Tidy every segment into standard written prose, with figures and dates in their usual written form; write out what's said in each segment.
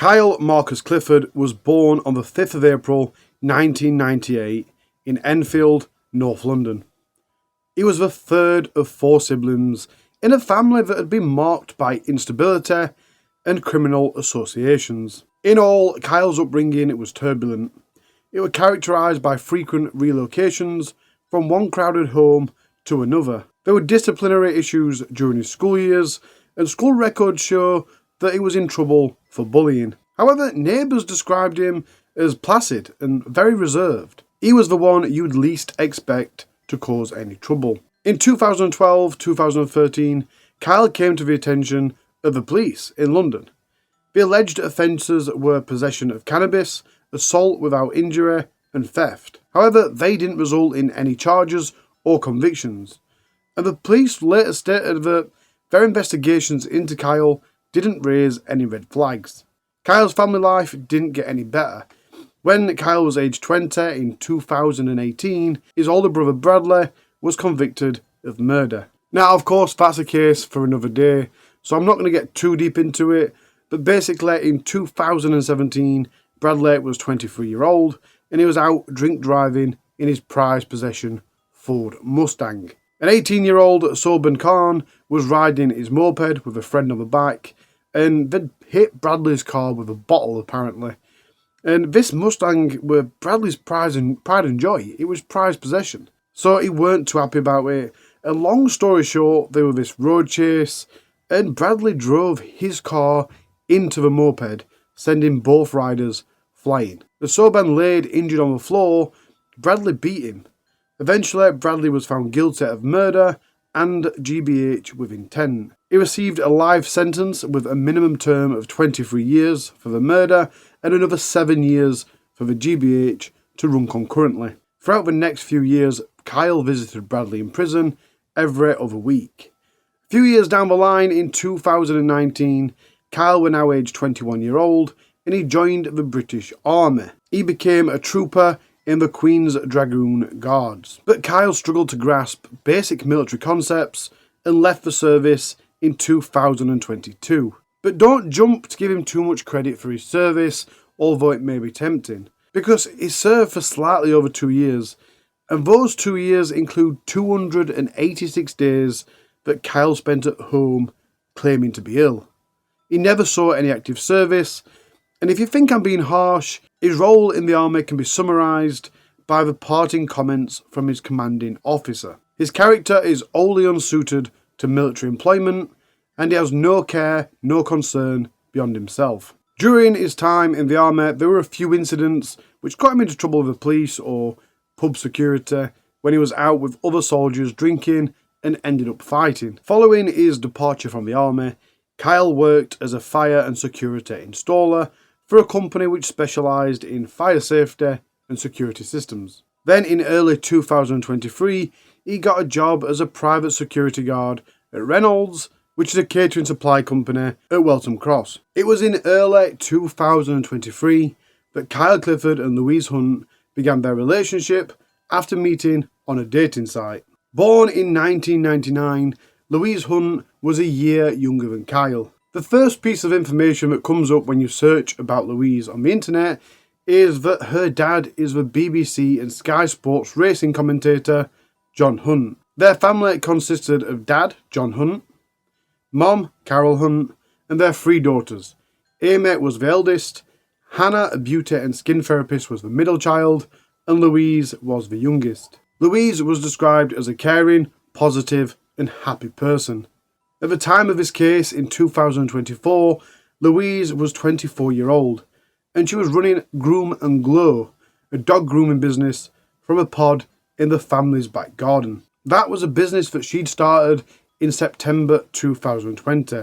Kyle Marcus Clifford was born on the 5th of April 1998 in Enfield, North London. He was the third of four siblings in a family that had been marked by instability and criminal associations. In all, Kyle's upbringing was turbulent. It was characterised by frequent relocations from one crowded home to another. There were disciplinary issues during his school years, and school records show that he was in trouble for bullying. However, neighbours described him as placid and very reserved. He was the one you'd least expect to cause any trouble. In 2012-2013, Kyle came to the attention of the police in London. The alleged offences were possession of cannabis, assault without injury, and theft. However, they didn't result in any charges or convictions, and the police later stated that their investigations into Kyle didn't raise any red flags. Kyle's family life didn't get any better. When Kyle was aged 20 in 2018, his older brother Bradley was convicted of murder. Now, of course, that's a case for another day, so I'm not going to get too deep into it, but basically in 2017, Bradley was 23-year-old, and he was out drink driving in his prized possession, Ford Mustang. An 18-year-old Sobhan Khan was riding his moped with a friend on the bike, and then hit Bradley's car with a bottle, apparently. And this Mustang were Bradley's pride and joy. It was prized possession. So he weren't too happy about it. And long story short, there was this road chase, and Bradley drove his car into the moped, sending both riders flying. The Sobhan laid injured on the floor. Bradley beat him. Eventually, Bradley was found guilty of murder and GBH with intent. He received a life sentence with a minimum term of 23 years for the murder and another 7 years for the GBH to run concurrently. Throughout the next few years, Kyle visited Bradley in prison every other week. A few years down the line, in 2019, Kyle was now aged 21-year-old and he joined the British Army. He became a trooper in the Queen's Dragoon Guards. But Kyle struggled to grasp basic military concepts and left the service in 2022. But don't jump to give him too much credit for his service, although it may be tempting, because he served for slightly over 2 years, and those 2 years include 286 days that Kyle spent at home claiming to be ill. He never saw any active service, and if you think I'm being harsh, his role in the army can be summarised by the parting comments from his commanding officer. His character is wholly unsuited to military employment, and he has no care, no concern beyond himself. During his time in the army, there were a few incidents which got him into trouble with the police or pub security when he was out with other soldiers drinking and ended up fighting. Following his departure from the army, Kyle worked as a fire and security installer for a company which specialised in fire safety and security systems. Then in early 2023, he got a job as a private security guard at Reynolds, which is a catering supply company at Weltham Cross. It was in early 2023 that Kyle Clifford and Louise Hunt began their relationship after meeting on a dating site. Born in 1999, Louise Hunt was a year younger than Kyle. The first piece of information that comes up when you search about Louise on the internet is that her dad is the BBC and Sky Sports racing commentator, John Hunt. Their family consisted of Dad, John Hunt, Mom, Carol Hunt, and their 3 daughters. Amy was the eldest, Hannah, a beauty and skin therapist, was the middle child, and Louise was the youngest. Louise was described as a caring, positive, and happy person. At the time of this case, in 2024, Louise was 24-year-old, and she was running Groom and Glow, a dog grooming business, from a pod in the family's back garden. That was a business that she'd started in September 2020,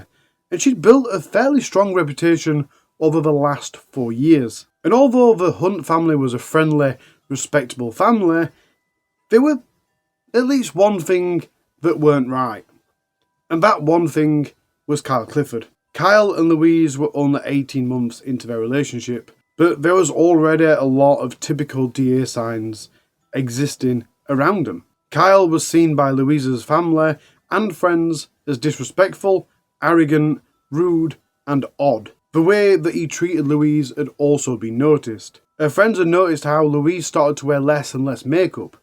and she'd built a fairly strong reputation over the last 4 years. And although the Hunt family was a friendly, respectable family, there were at least one thing that weren't right. And that one thing was Kyle Clifford. Kyle and Louise were only 18 months into their relationship, but there was already a lot of typical DA signs existing around them. Kyle was seen by Louise's family and friends as disrespectful, arrogant, rude, and odd. The way that he treated Louise had also been noticed. Her friends had noticed how Louise started to wear less and less makeup.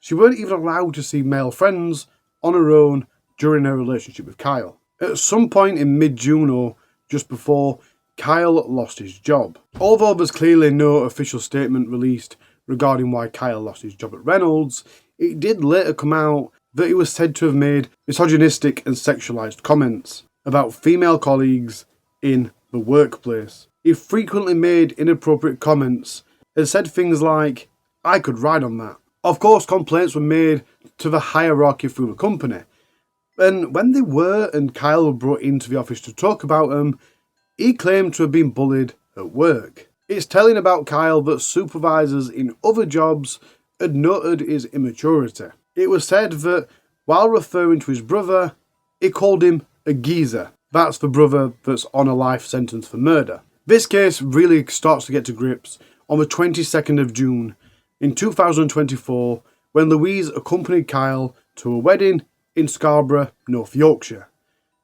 She weren't even allowed to see male friends on her own during her relationship with Kyle. At some point in mid-June or just before, Kyle lost his job. Although there's clearly no official statement released regarding why Kyle lost his job at Reynolds, it did later come out that he was said to have made misogynistic and sexualised comments about female colleagues in the workplace. He frequently made inappropriate comments and said things like, "I could ride on that." Of course, complaints were made to the hierarchy through the company. And when they were and Kyle were brought into the office to talk about them, he claimed to have been bullied at work. It's telling about Kyle that supervisors in other jobs had noted his immaturity. It was said that while referring to his brother, he called him a geezer. That's the brother that's on a life sentence for murder. This case really starts to get to grips on the 22nd of June in 2024 when Louise accompanied Kyle to a wedding in Scarborough, North Yorkshire.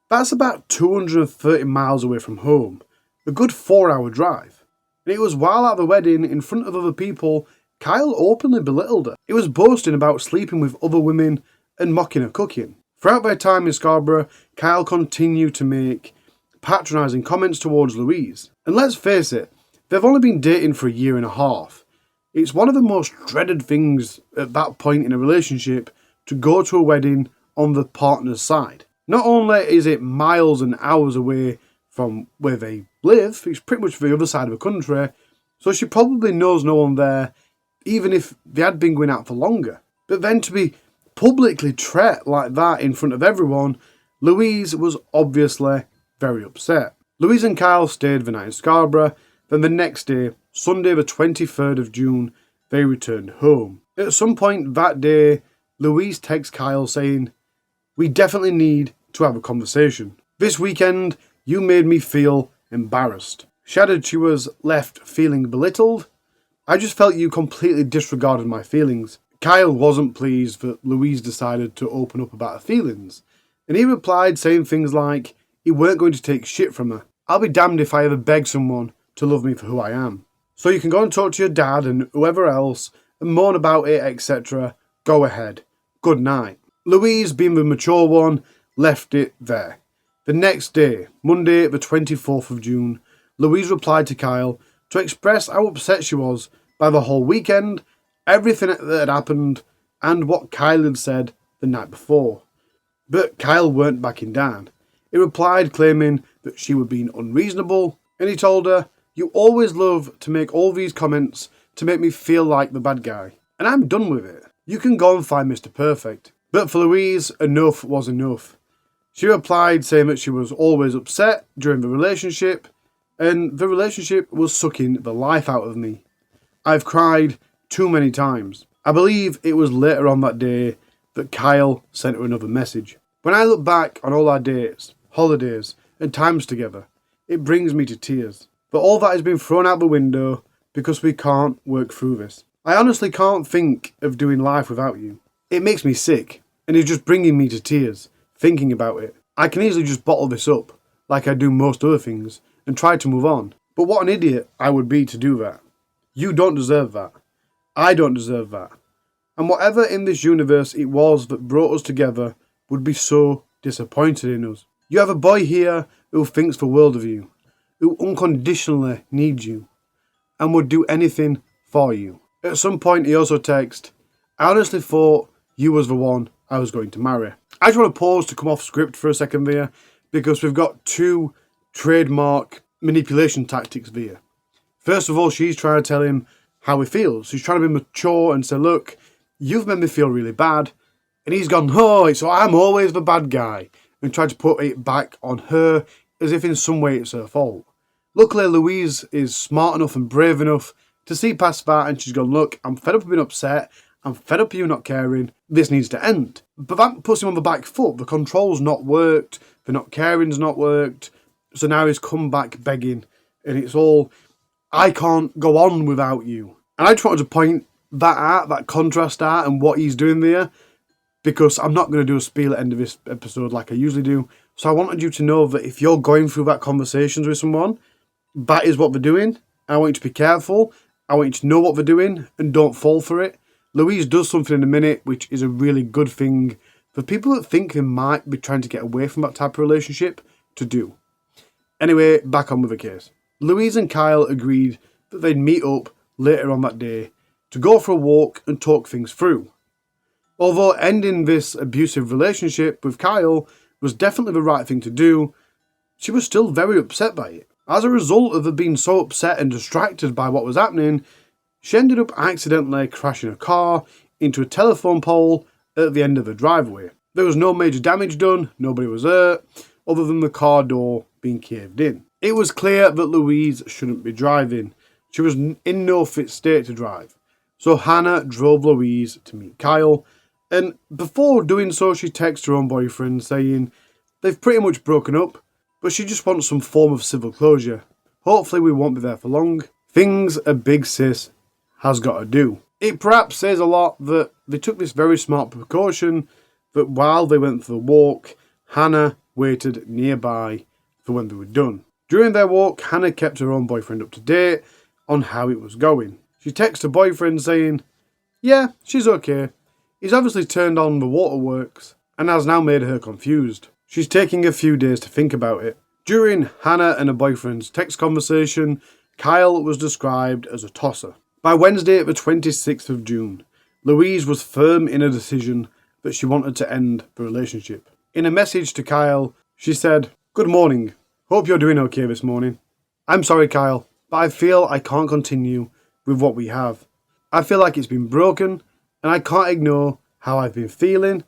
That's about 230 miles away from home, a good 4-hour drive. And it was while at the wedding, in front of other people, Kyle openly belittled her. He was boasting about sleeping with other women and mocking her cooking. Throughout their time in Scarborough, Kyle continued to make patronising comments towards Louise. And let's face it, they've only been dating for a year and a half. It's one of the most dreaded things at that point in a relationship to go to a wedding on the partner's side. Not only is it miles and hours away from where they live, it's pretty much the other side of the country, so she probably knows no one there, even if they had been going out for longer. But then to be publicly treated like that in front of everyone, Louise was obviously very upset. Louise and Kyle stayed the night in Scarborough, then the next day, Sunday the 23rd of June, they returned home. At some point that day, Louise texts Kyle saying, "We definitely need to have a conversation. This weekend, you made me feel embarrassed." She added she was left feeling belittled. "I just felt you completely disregarded my feelings." Kyle wasn't pleased that Louise decided to open up about her feelings, and he replied saying things like he weren't going to take shit from her. "I'll be damned if I ever beg someone to love me for who I am. So you can go and talk to your dad and whoever else and moan about it, etc. Go ahead. Good night." Louise, being the mature one, left it there. The next day, Monday the 24th of June, Louise replied to Kyle to express how upset she was by the whole weekend, everything that had happened, and what Kyle had said the night before. But Kyle weren't backing down. He replied claiming that she was being unreasonable, and he told her, "You always love to make all these comments to make me feel like the bad guy, and I'm done with it. You can go and find Mr. Perfect." But for Louise, enough was enough. She replied saying that she was always upset during the relationship, and the relationship was sucking the life out of me. "I've cried too many times." I believe it was later on that day that Kyle sent her another message. "When I look back on all our dates, holidays, and times together, it brings me to tears. But all that has been thrown out the window because we can't work through this. I honestly can't think of doing life without you. It makes me sick, and it's just bringing me to tears, thinking about it. I can easily just bottle this up, like I do most other things, and try to move on. But what an idiot I would be to do that. You don't deserve that. I don't deserve that. And whatever in this universe it was that brought us together would be so disappointed in us. You have a boy here who thinks the world of you, who unconditionally needs you, and would do anything for you." At some point he also texted, "I honestly thought you was the one I was going to marry." I just want to pause to come off script for a second there, because we've got two trademark manipulation tactics there. First of all, she's trying to tell him how he feels. She's trying to be mature and say, "Look, you've made me feel really bad." And he's gone, "Oh, so I'm always the bad guy," and tried to put it back on her as if in some way it's her fault. Luckily, Louise is smart enough and brave enough to see past that, and she's gone, "Look, I'm fed up of being upset. I'm fed up of you not caring. This needs to end." But that puts him on the back foot. The control's not worked. The not caring's not worked. So now he's come back begging. And it's all, "I can't go on without you." And I just wanted to point that out, that contrast out, and what he's doing there, because I'm not going to do a spiel at the end of this episode like I usually do. So I wanted you to know that if you're going through that conversations with someone, that is what they're doing. I want you to be careful. I want you to know what they're doing and don't fall for it. Louise does something in a minute, which is a really good thing for people that think they might be trying to get away from that type of relationship to do. Anyway, back on with the case. Louise and Kyle agreed that they'd meet up later on that day to go for a walk and talk things through. Although ending this abusive relationship with Kyle was definitely the right thing to do, she was still very upset by it. As a result of her being so upset and distracted by what was happening, she ended up accidentally crashing a car into a telephone pole at the end of the driveway. There was no major damage done, nobody was hurt, other than the car door being caved in. It was clear that Louise shouldn't be driving. She was in no fit state to drive. So Hannah drove Louise to meet Kyle, and before doing so she texted her own boyfriend saying they've pretty much broken up, but she just wants some form of civil closure. Hopefully we won't be there for long. Things a big sis has got to do. It perhaps says a lot that they took this very smart precaution that while they went for the walk, Hannah waited nearby for when they were done. During their walk, Hannah kept her own boyfriend up to date on how it was going. She texted her boyfriend saying, "Yeah, she's okay. He's obviously turned on the waterworks and has now made her confused. She's taking a few days to think about it." During Hannah and her boyfriend's text conversation, Kyle was described as a tosser. By Wednesday, the 26th of June, Louise was firm in her decision that she wanted to end the relationship. In a message to Kyle, she said, "Good morning. Hope you're doing okay this morning. I'm sorry, Kyle, but I feel I can't continue with what we have. I feel like it's been broken, and I can't ignore how I've been feeling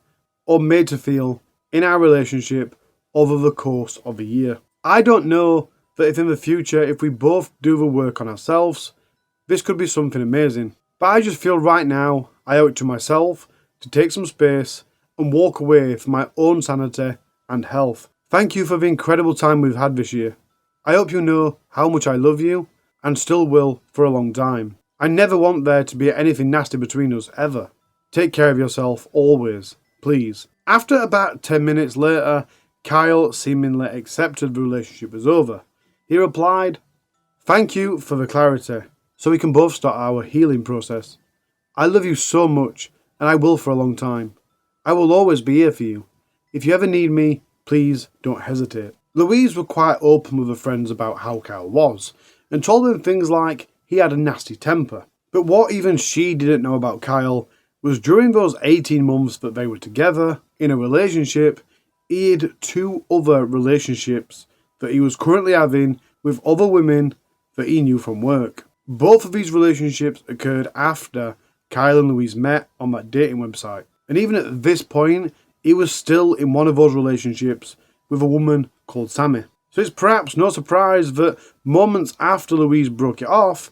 or made to feel in our relationship over the course of a year. I don't know that if in the future, if we both do the work on ourselves, this could be something amazing. But I just feel right now I owe it to myself to take some space and walk away for my own sanity and health. Thank you for the incredible time we've had this year. I hope you know how much I love you and still will for a long time. I never want there to be anything nasty between us ever. Take care of yourself always, please." After about 10 minutes later, Kyle seemingly accepted the relationship was over. He replied, "Thank you for the clarity, so we can both start our healing process. I love you so much, and I will for a long time. I will always be here for you. If you ever need me, please don't hesitate." Louise was quite open with her friends about how Kyle was, and told them things like he had a nasty temper. But what even she didn't know about Kyle was during those 18 months that they were together in a relationship, he had 2 other relationships that he was currently having with other women that he knew from work. Both of these relationships occurred after Kyle and Louise met on that dating website. And even at this point, he was still in one of those relationships with a woman called Sammy. So it's perhaps no surprise that moments after Louise broke it off,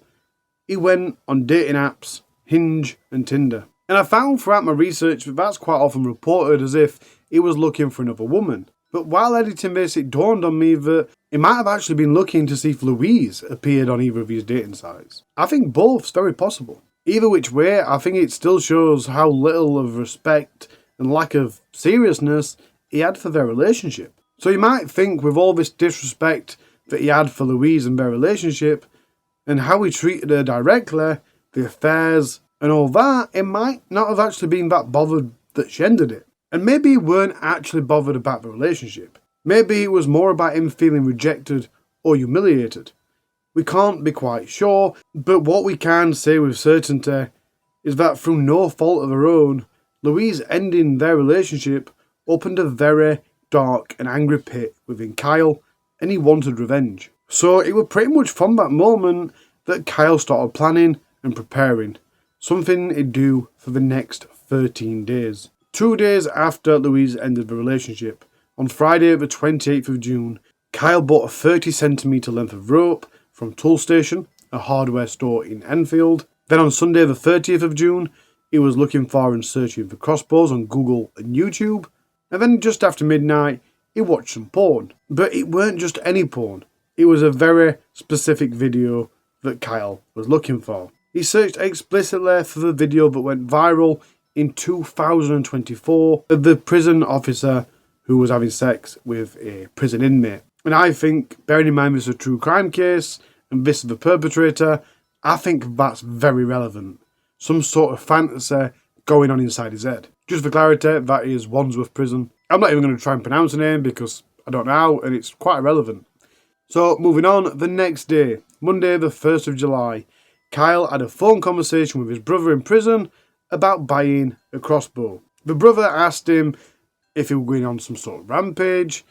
he went on dating apps, Hinge and Tinder. And I found throughout my research that that's quite often reported as if he was looking for another woman. But while editing this, it dawned on me that he might have actually been looking to see if Louise appeared on either of these dating sites. I think both's very possible. Either which way, I think it still shows how little of respect and lack of seriousness he had for their relationship. So you might think with all this disrespect that he had for Louise and their relationship, and how he treated her directly, the affairs and all that, it might not have actually been that bothered that she ended it. And maybe he weren't actually bothered about the relationship. Maybe it was more about him feeling rejected or humiliated. We can't be quite sure, but what we can say with certainty is that through no fault of her own, Louise ending their relationship opened a very dark and angry pit within Kyle, and he wanted revenge. So it was pretty much from that moment that Kyle started planning and preparing, something he'd do for the next 13 days. 2 days after Louise ended the relationship, on Friday the 28th of June, Kyle bought a 30cm length of rope from Tool Station, a hardware store in Enfield. Then on Sunday the 30th of June, he was looking for and searching for crossbows on Google and YouTube. And then just after midnight, he watched some porn. But it weren't just any porn. It was a very specific video that Kyle was looking for. He searched explicitly for the video that went viral in 2024 of the prison officer who was having sex with a prison inmate. And I think, bearing in mind this is a true crime case and this is the perpetrator, I think that's very relevant. Some sort of fantasy going on inside his head. Just for clarity, that is Wandsworth Prison. I'm not even going to try and pronounce the name because I don't know how, and it's quite irrelevant. So, moving on, the next day, Monday the 1st of July, Kyle had a phone conversation with his brother in prison about buying a crossbow. The brother asked him if he was going on some sort of rampage,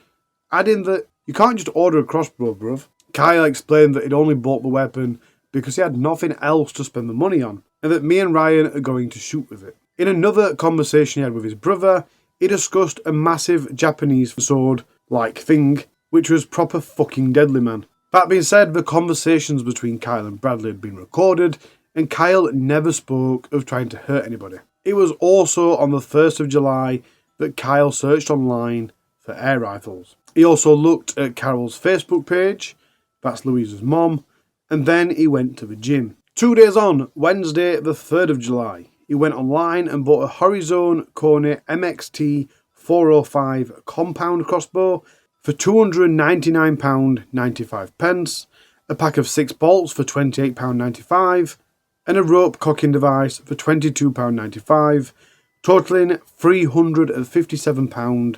adding that you can't just order a crossbow, bruv. Kyle explained that he'd only bought the weapon because he had nothing else to spend the money on, and that me and Ryan are going to shoot with it. In another conversation he had with his brother, he discussed a massive Japanese sword-like thing, which was proper fucking deadly, man. That being said, the conversations between Kyle and Bradley had been recorded, and Kyle never spoke of trying to hurt anybody. It was also on the 1st of July that Kyle searched online for air rifles. He also looked at Carol's Facebook page, that's Louise's mom, and then he went to the gym. 2 days on, Wednesday the 3rd of July, he went online and bought a Horizon Kone MXT 405 compound crossbow for £299.95, a pack of 6 bolts for £28.95, and a rope cocking device for £22.95, totaling £357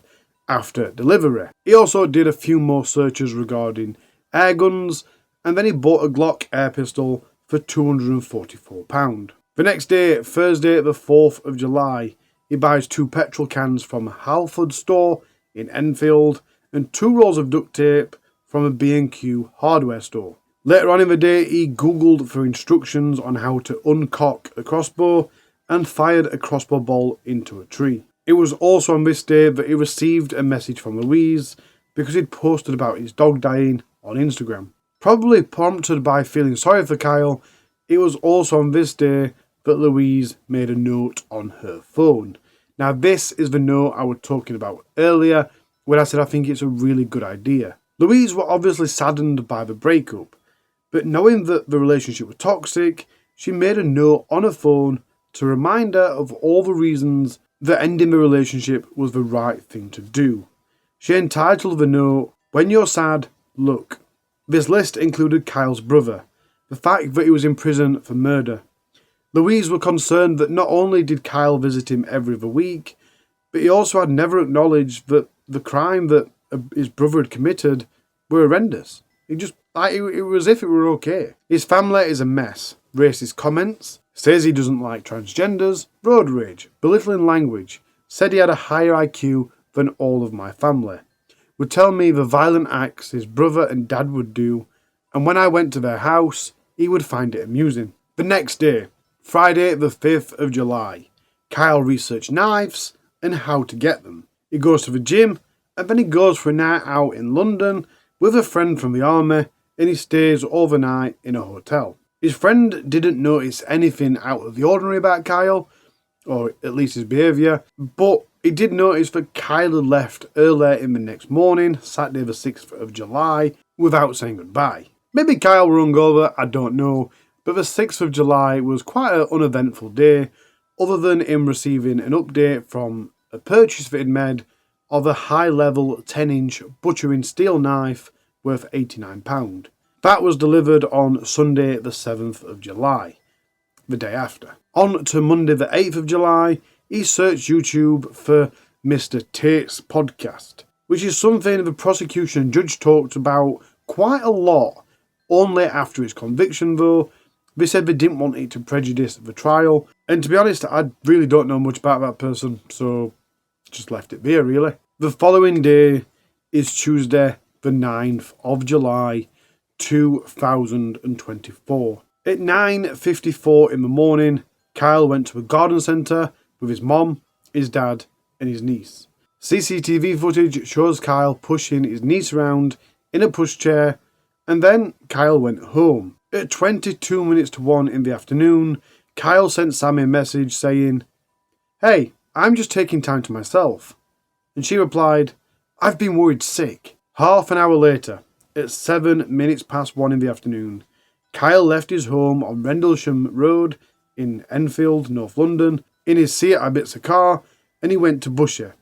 after delivery. He also did a few more searches regarding air guns, and then he bought a Glock air pistol for £244. The next day, Thursday the 4th of July, he buys 2 petrol cans from a Halford store in Enfield and 2 rolls of duct tape from a B&Q hardware store. Later on in the day, he googled for instructions on how to uncock a crossbow and fired a crossbow bolt into a tree. It was also on this day that he received a message from Louise because he'd posted about his dog dying on Instagram. Probably prompted by feeling sorry for Kyle, it was also on this day that Louise made a note on her phone. Now this is the note I was talking about earlier when I said I think it's a really good idea. Louise was obviously saddened by the breakup, but knowing that the relationship was toxic, she made a note on her phone to remind her of all the reasons that ending the relationship was the right thing to do. She entitled the note, "When You're Sad, Look." This list included Kyle's brother, the fact that he was in prison for murder. Louise was concerned that not only did Kyle visit him every other week, but he also had never acknowledged that the crime that his brother had committed were horrendous. It was as if it were okay. His family is a mess. Racist comments, says he doesn't like transgenders, road rage, belittling language, said he had a higher IQ than all of my family, would tell me the violent acts his brother and dad would do, and when I went to their house, he would find it amusing. The next day, Friday the 5th of July, Kyle researched knives and how to get them. He goes to the gym, and then he goes for a night out in London with a friend from the army, and he stays overnight in a hotel. His friend didn't notice anything out of the ordinary about Kyle, or at least his behaviour, but he did notice that Kyle had left earlier in the next morning, Saturday the 6th of July, without saying goodbye. Maybe Kyle were hungover, I don't know, but the 6th of July was quite an uneventful day, other than him receiving an update from a purchase that he'd made of a high-level 10-inch butchering steel knife worth £89. That was delivered on Sunday the 7th of July, the day after. On to Monday the 8th of July, he searched YouTube for Mr. Tate's podcast, which is something the prosecution judge talked about quite a lot, only after his conviction though. They said they didn't want it to prejudice the trial, and to be honest, I really don't know much about that person, so just left it there really. The following day is Tuesday the 9th of July, 2024. At 9:54 in the morning, Kyle went to a garden centre with his mom, his dad and his niece. CCTV footage shows Kyle pushing his niece around in a pushchair, and then Kyle went home. At 22 minutes to 1 in the afternoon, Kyle sent Sammy a message saying, "Hey, I'm just taking time to myself." And she replied, "I've been worried sick." Half an hour later, at 7 minutes past 1 in the afternoon, Kyle left his home on Rendlesham Road in Enfield, North London, in his Seat Ibiza car, and he went to Bushey,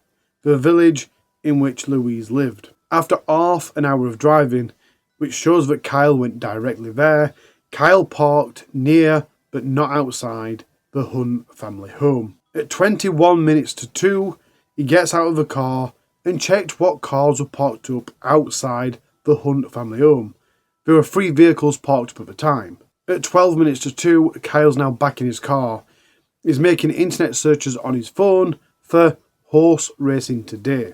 the village in which Louise lived. After half an hour of driving, which shows that Kyle went directly there, Kyle parked near, but not outside, the Hunt family home. At 21 minutes to 2, he gets out of the car and checked what cars were parked up outside the Hunt family home. There were 3 vehicles parked up at the time. At 12 minutes to 2, Kyle's now back in his car. He's making internet searches on his phone for horse racing today.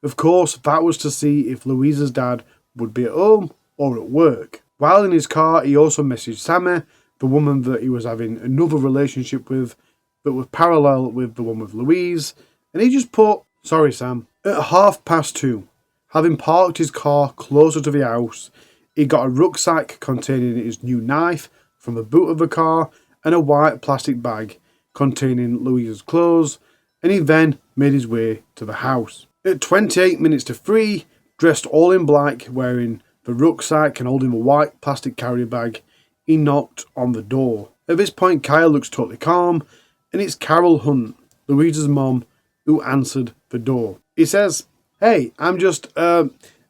Of course, that was to see if Louise's dad would be at home or at work. While in his car, he also messaged Sammy, the woman that he was having another relationship with that was parallel with the one with Louise, and he just put, "Sorry Sam." At 2:30, having parked his car closer to the house, he got a rucksack containing his new knife from the boot of the car and a white plastic bag containing Louise's clothes, and he then made his way to the house. At 28 minutes to 3, dressed all in black, wearing the rucksack and holding the white plastic carrier bag, he knocked on the door. At this point, Kyle looks totally calm, and it's Carol Hunt, Louise's mom, who answered the door. He says, "Hey, I'm just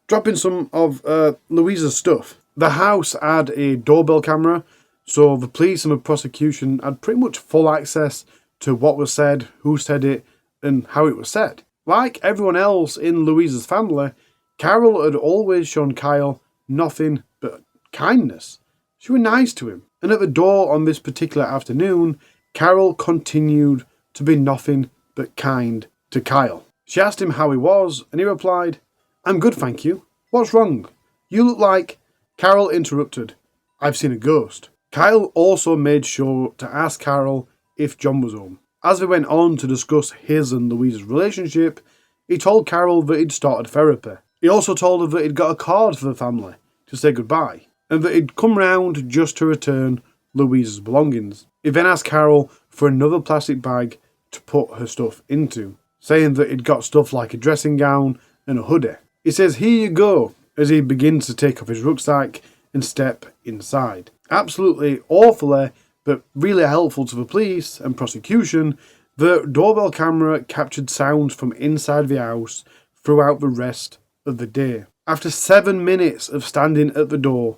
dropping some of Louise's stuff." The house had a doorbell camera, so the police and the prosecution had pretty much full access to what was said, who said it, and how it was said. Like everyone else in Louise's family, Carol had always shown Kyle nothing but kindness. She was nice to him. And at the door on this particular afternoon, Carol continued to be nothing but kind to Kyle. She asked him how he was, and he replied, "I'm good, thank you. What's wrong? You look like..." Carol interrupted, "I've seen a ghost." Kyle also made sure to ask Carol if John was home. As they went on to discuss his and Louise's relationship, he told Carol that he'd started therapy. He also told her that he'd got a card for the family to say goodbye, and that he'd come round just to return Louise's belongings. He then asked Carol for another plastic bag to put her stuff into, saying that he'd got stuff like a dressing gown and a hoodie. He says, "Here you go," as he begins to take off his rucksack and step inside. Absolutely awfully, but really helpful to the police and prosecution, the doorbell camera captured sounds from inside the house throughout the rest of the day. After 7 minutes of standing at the door,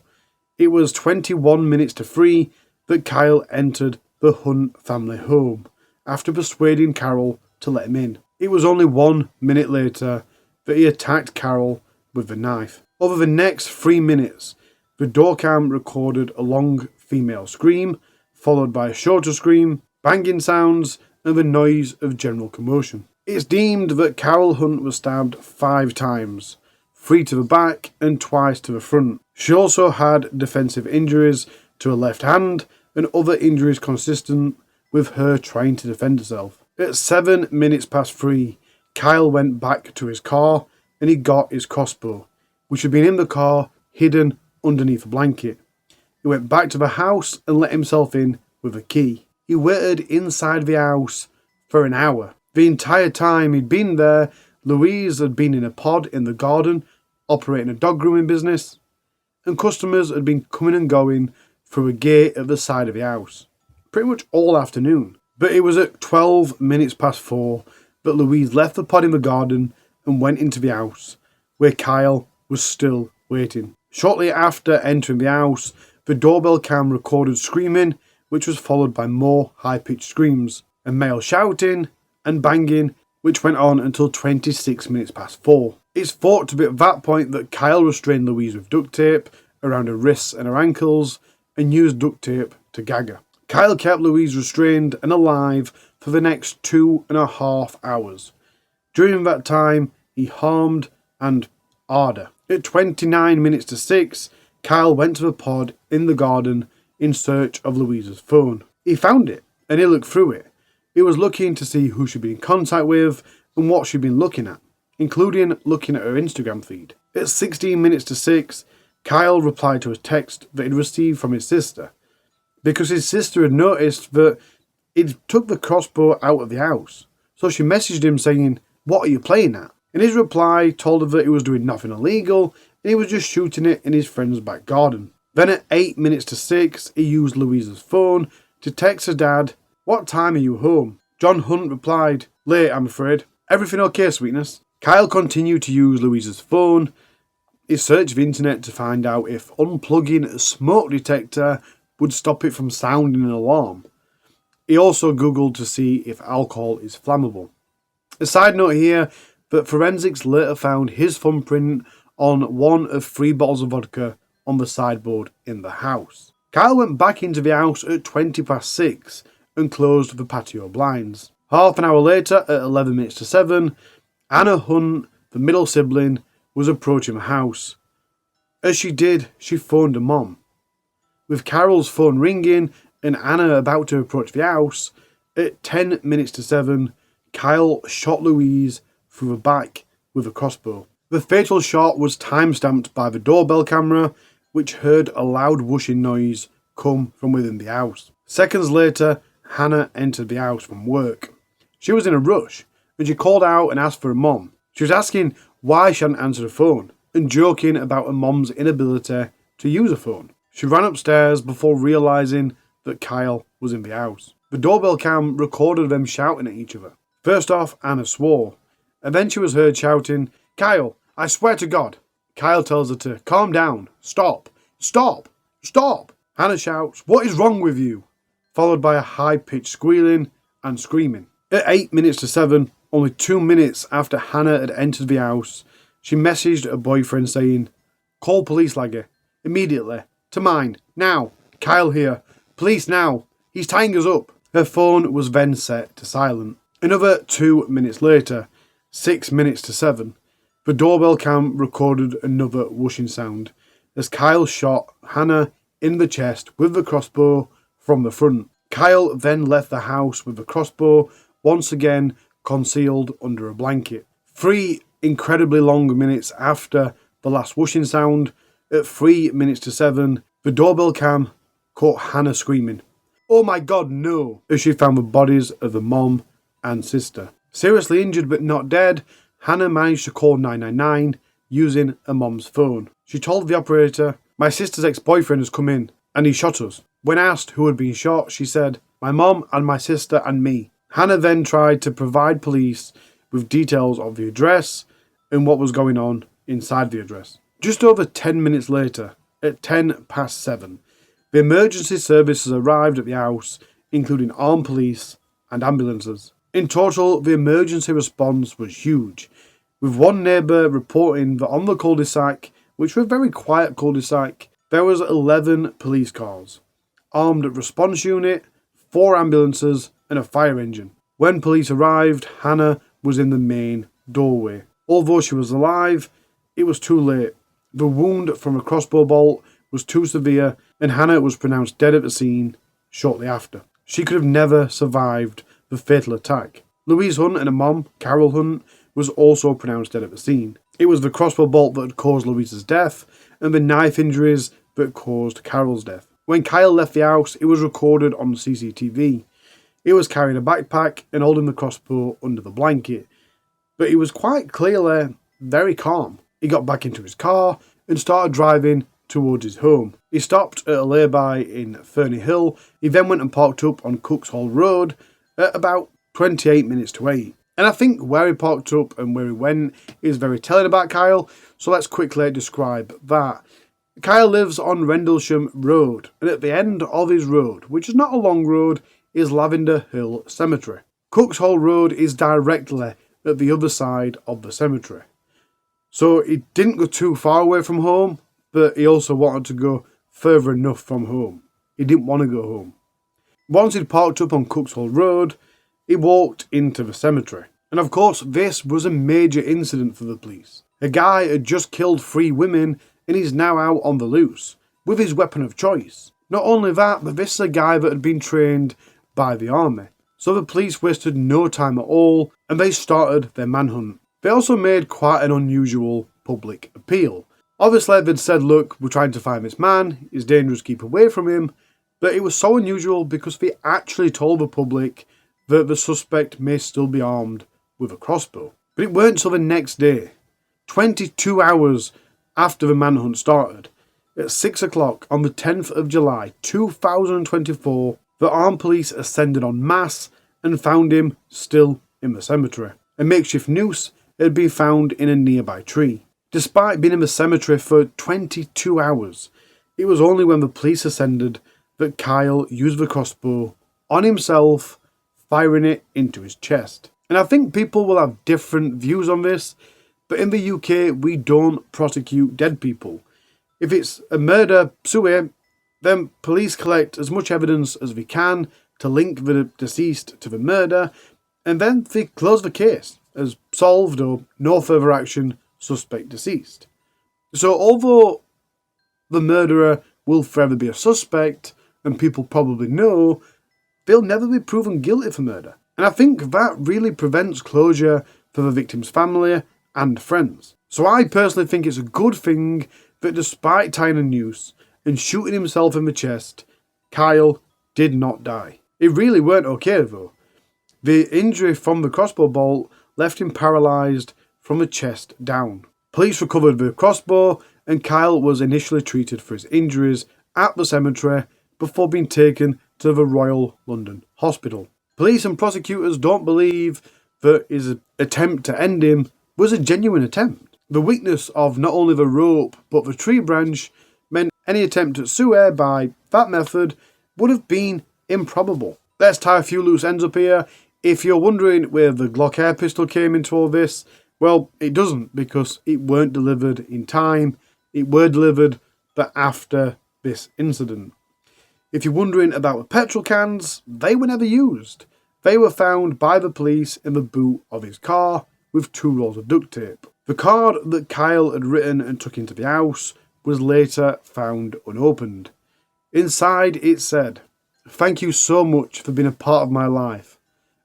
it was 21 minutes to 3 that Kyle entered the Hunt family home, after persuading Carol to let him in. It was only 1 minute later that he attacked Carol with the knife. Over the next 3 minutes, the door cam recorded a long female scream, followed by a shorter scream, banging sounds, and the noise of general commotion. It's deemed that Carol Hunt was stabbed 5 times, 3 to the back and twice to the front. She also had defensive injuries to her left hand and other injuries consistent with her trying to defend herself. At 7 minutes past 3, Kyle went back to his car and he got his crossbow, which had been in the car, hidden underneath a blanket. He went back to the house and let himself in with a key. He waited inside the house for an hour. The entire time he'd been there, Louise had been in a pod in the garden, operating a dog grooming business, and customers had been coming and going through a gate at the side of the house, pretty much all afternoon. But it was at 12 minutes past 4 that Louise left the pod in the garden and went into the house, where Kyle was still waiting. Shortly after entering the house, the doorbell cam recorded screaming, which was followed by more high-pitched screams, and male shouting and banging, which went on until 26 minutes past 4. It's thought to be at that point that Kyle restrained Louise with duct tape around her wrists and her ankles and used duct tape to gag her. Kyle kept Louise restrained and alive for the next 2.5 hours. During that time, he harmed and harmed her. At 29 minutes to 6, Kyle went to the pod in the garden in search of Louise's phone. He found it and he looked through it. He was looking to see who she'd been in contact with and what she'd been looking at, including looking at her Instagram feed. At 16 minutes to 6, Kyle replied to a text that he'd received from his sister, because his sister had noticed that he'd took the crossbow out of the house. So she messaged him saying, "What are you playing at?" And his reply told her that he was doing nothing illegal and he was just shooting it in his friend's back garden. Then at 8 minutes to 6, he used Louise's phone to text her dad, "What time are you home?" John Hunt replied, "Late, I'm afraid." "Everything okay, sweetness?" Kyle continued to use Louise's phone. He searched the internet to find out if unplugging a smoke detector would stop it from sounding an alarm. He also googled to see if alcohol is flammable. A side note here, that forensics later found his thumbprint on one of 3 bottles of vodka on the sideboard in the house. Kyle went back into the house at 6:20 and closed the patio blinds. Half an hour later, at 7:11, Anna Hunt, the middle sibling, was approaching the house. As she did, she phoned her mom. With Carol's phone ringing and Anna about to approach the house, at 7:10, Kyle shot Louise through the back with a crossbow. The fatal shot was time-stamped by the doorbell camera, which heard a loud whooshing noise come from within the house. Seconds later, Hannah entered the house from work. She was in a rush, and she called out and asked for her mom. She was asking why she hadn't answered her phone, and joking about her mom's inability to use a phone. She ran upstairs before realising that Kyle was in the house. The doorbell cam recorded them shouting at each other. First off, Anna swore, and then she was heard shouting, "Kyle, I swear to God." Kyle tells her to calm down, stop, stop, stop. Hannah shouts, "What is wrong with you?" followed by a high-pitched squealing and screaming. At 7:08, only 2 minutes after Hannah had entered the house, she messaged her boyfriend saying, "Call police, Laggy, immediately, to mine, now, Kyle here, police now, he's tying us up." Her phone was then set to silent. Another 2 minutes later, 7:06, the doorbell cam recorded another whooshing sound as Kyle shot Hannah in the chest with the crossbow from the front. Kyle then left the house with the crossbow once again concealed under a blanket. 3 incredibly long minutes after the last whooshing sound, at 7:03, the doorbell cam caught Hannah screaming, "Oh my God, no!" as she found the bodies of the mom and sister. Seriously injured but not dead, Hannah managed to call 999 using her mom's phone. She told the operator, "My sister's ex-boyfriend has come in and he shot us." When asked who had been shot, she said, "My mom and my sister and me." Hannah then tried to provide police with details of the address and what was going on inside the address. Just over 10 minutes later, at 7:10, the emergency services arrived at the house, including armed police and ambulances. In total, the emergency response was huge, with one neighbour reporting that on the cul-de-sac, which was a very quiet cul-de-sac, there was 11 police cars, armed response unit, 4 ambulances and a fire engine. When police arrived, Hannah was in the main doorway. Although she was alive, it was too late. The wound from a crossbow bolt was too severe and Hannah was pronounced dead at the scene shortly after. She could have never survived the fatal attack. Louise Hunt and her mom, Carol Hunt, was also pronounced dead at the scene. It was the crossbow bolt that had caused Louise's death and the knife injuries that caused Carol's death. When Kyle left the house, it was recorded on CCTV. He was carrying a backpack and holding the crossbow under the blanket, but he was quite clearly very calm. He got back into his car and started driving towards his home. He stopped at a lay-by in Ferny Hill. He then went and parked up on Cooks Hall Road at about 8:28. And I think where he parked up and where he went is very telling about Kyle, so let's quickly describe that. Kyle lives on Rendlesham Road, and at the end of his road, which is not a long road, is Lavender Hill Cemetery. Cooks Hall Road is directly at the other side of the cemetery. So he didn't go too far away from home, but he also wanted to go further enough from home. He didn't want to go home. Once he'd parked up on Cooks Hall Road, he walked into the cemetery. And of course, this was a major incident for the police. A guy had just killed 3 women and he's now out on the loose, with his weapon of choice. Not only that, but this is a guy that had been trained by the army. So the police wasted no time at all and they started their manhunt. They also made quite an unusual public appeal. Obviously they'd said, look, we're trying to find this man, it's dangerous, keep away from him. But it was so unusual because they actually told the public that the suspect may still be armed with a crossbow. But it weren't until the next day, 22 hours after the manhunt started, at 6 o'clock on the 10th of July 2024, the armed police ascended en masse and found him still in the cemetery. A makeshift noose it had been found in a nearby tree. Despite being in the cemetery for 22 hours, it was only when the police ascended that Kyle used the crossbow on himself, firing it into his chest. And I think people will have different views on this, but in the UK we don't prosecute dead people. If it's a murder, suicide, then police collect as much evidence as they can to link the deceased to the murder, and then they close the case as solved or no further action, suspect deceased. So although the murderer will forever be a suspect, and people probably know, they'll never be proven guilty for murder. And I think that really prevents closure for the victim's family and friends. So I personally think it's a good thing that despite tying a noose and shooting himself in the chest, Kyle did not die. It really weren't okay though. The injury from the crossbow bolt left him paralysed from the chest down. Police recovered the crossbow and Kyle was initially treated for his injuries at the cemetery before being taken to the Royal London Hospital. Police and prosecutors don't believe that his attempt to end him was a genuine attempt. The weakness of not only the rope but the tree branch meant any attempt at suicide by that method would have been improbable. Let's tie a few loose ends up here. If you're wondering where the Glock air pistol came into all this, well, it doesn't, because it weren't delivered in time. It were delivered, but after this incident. If you're wondering about the petrol cans, they were never used. They were found by the police in the boot of his car with 2 rolls of duct tape. The card that Kyle had written and took into the house was later found unopened. Inside it said, "Thank you so much for being a part of my life,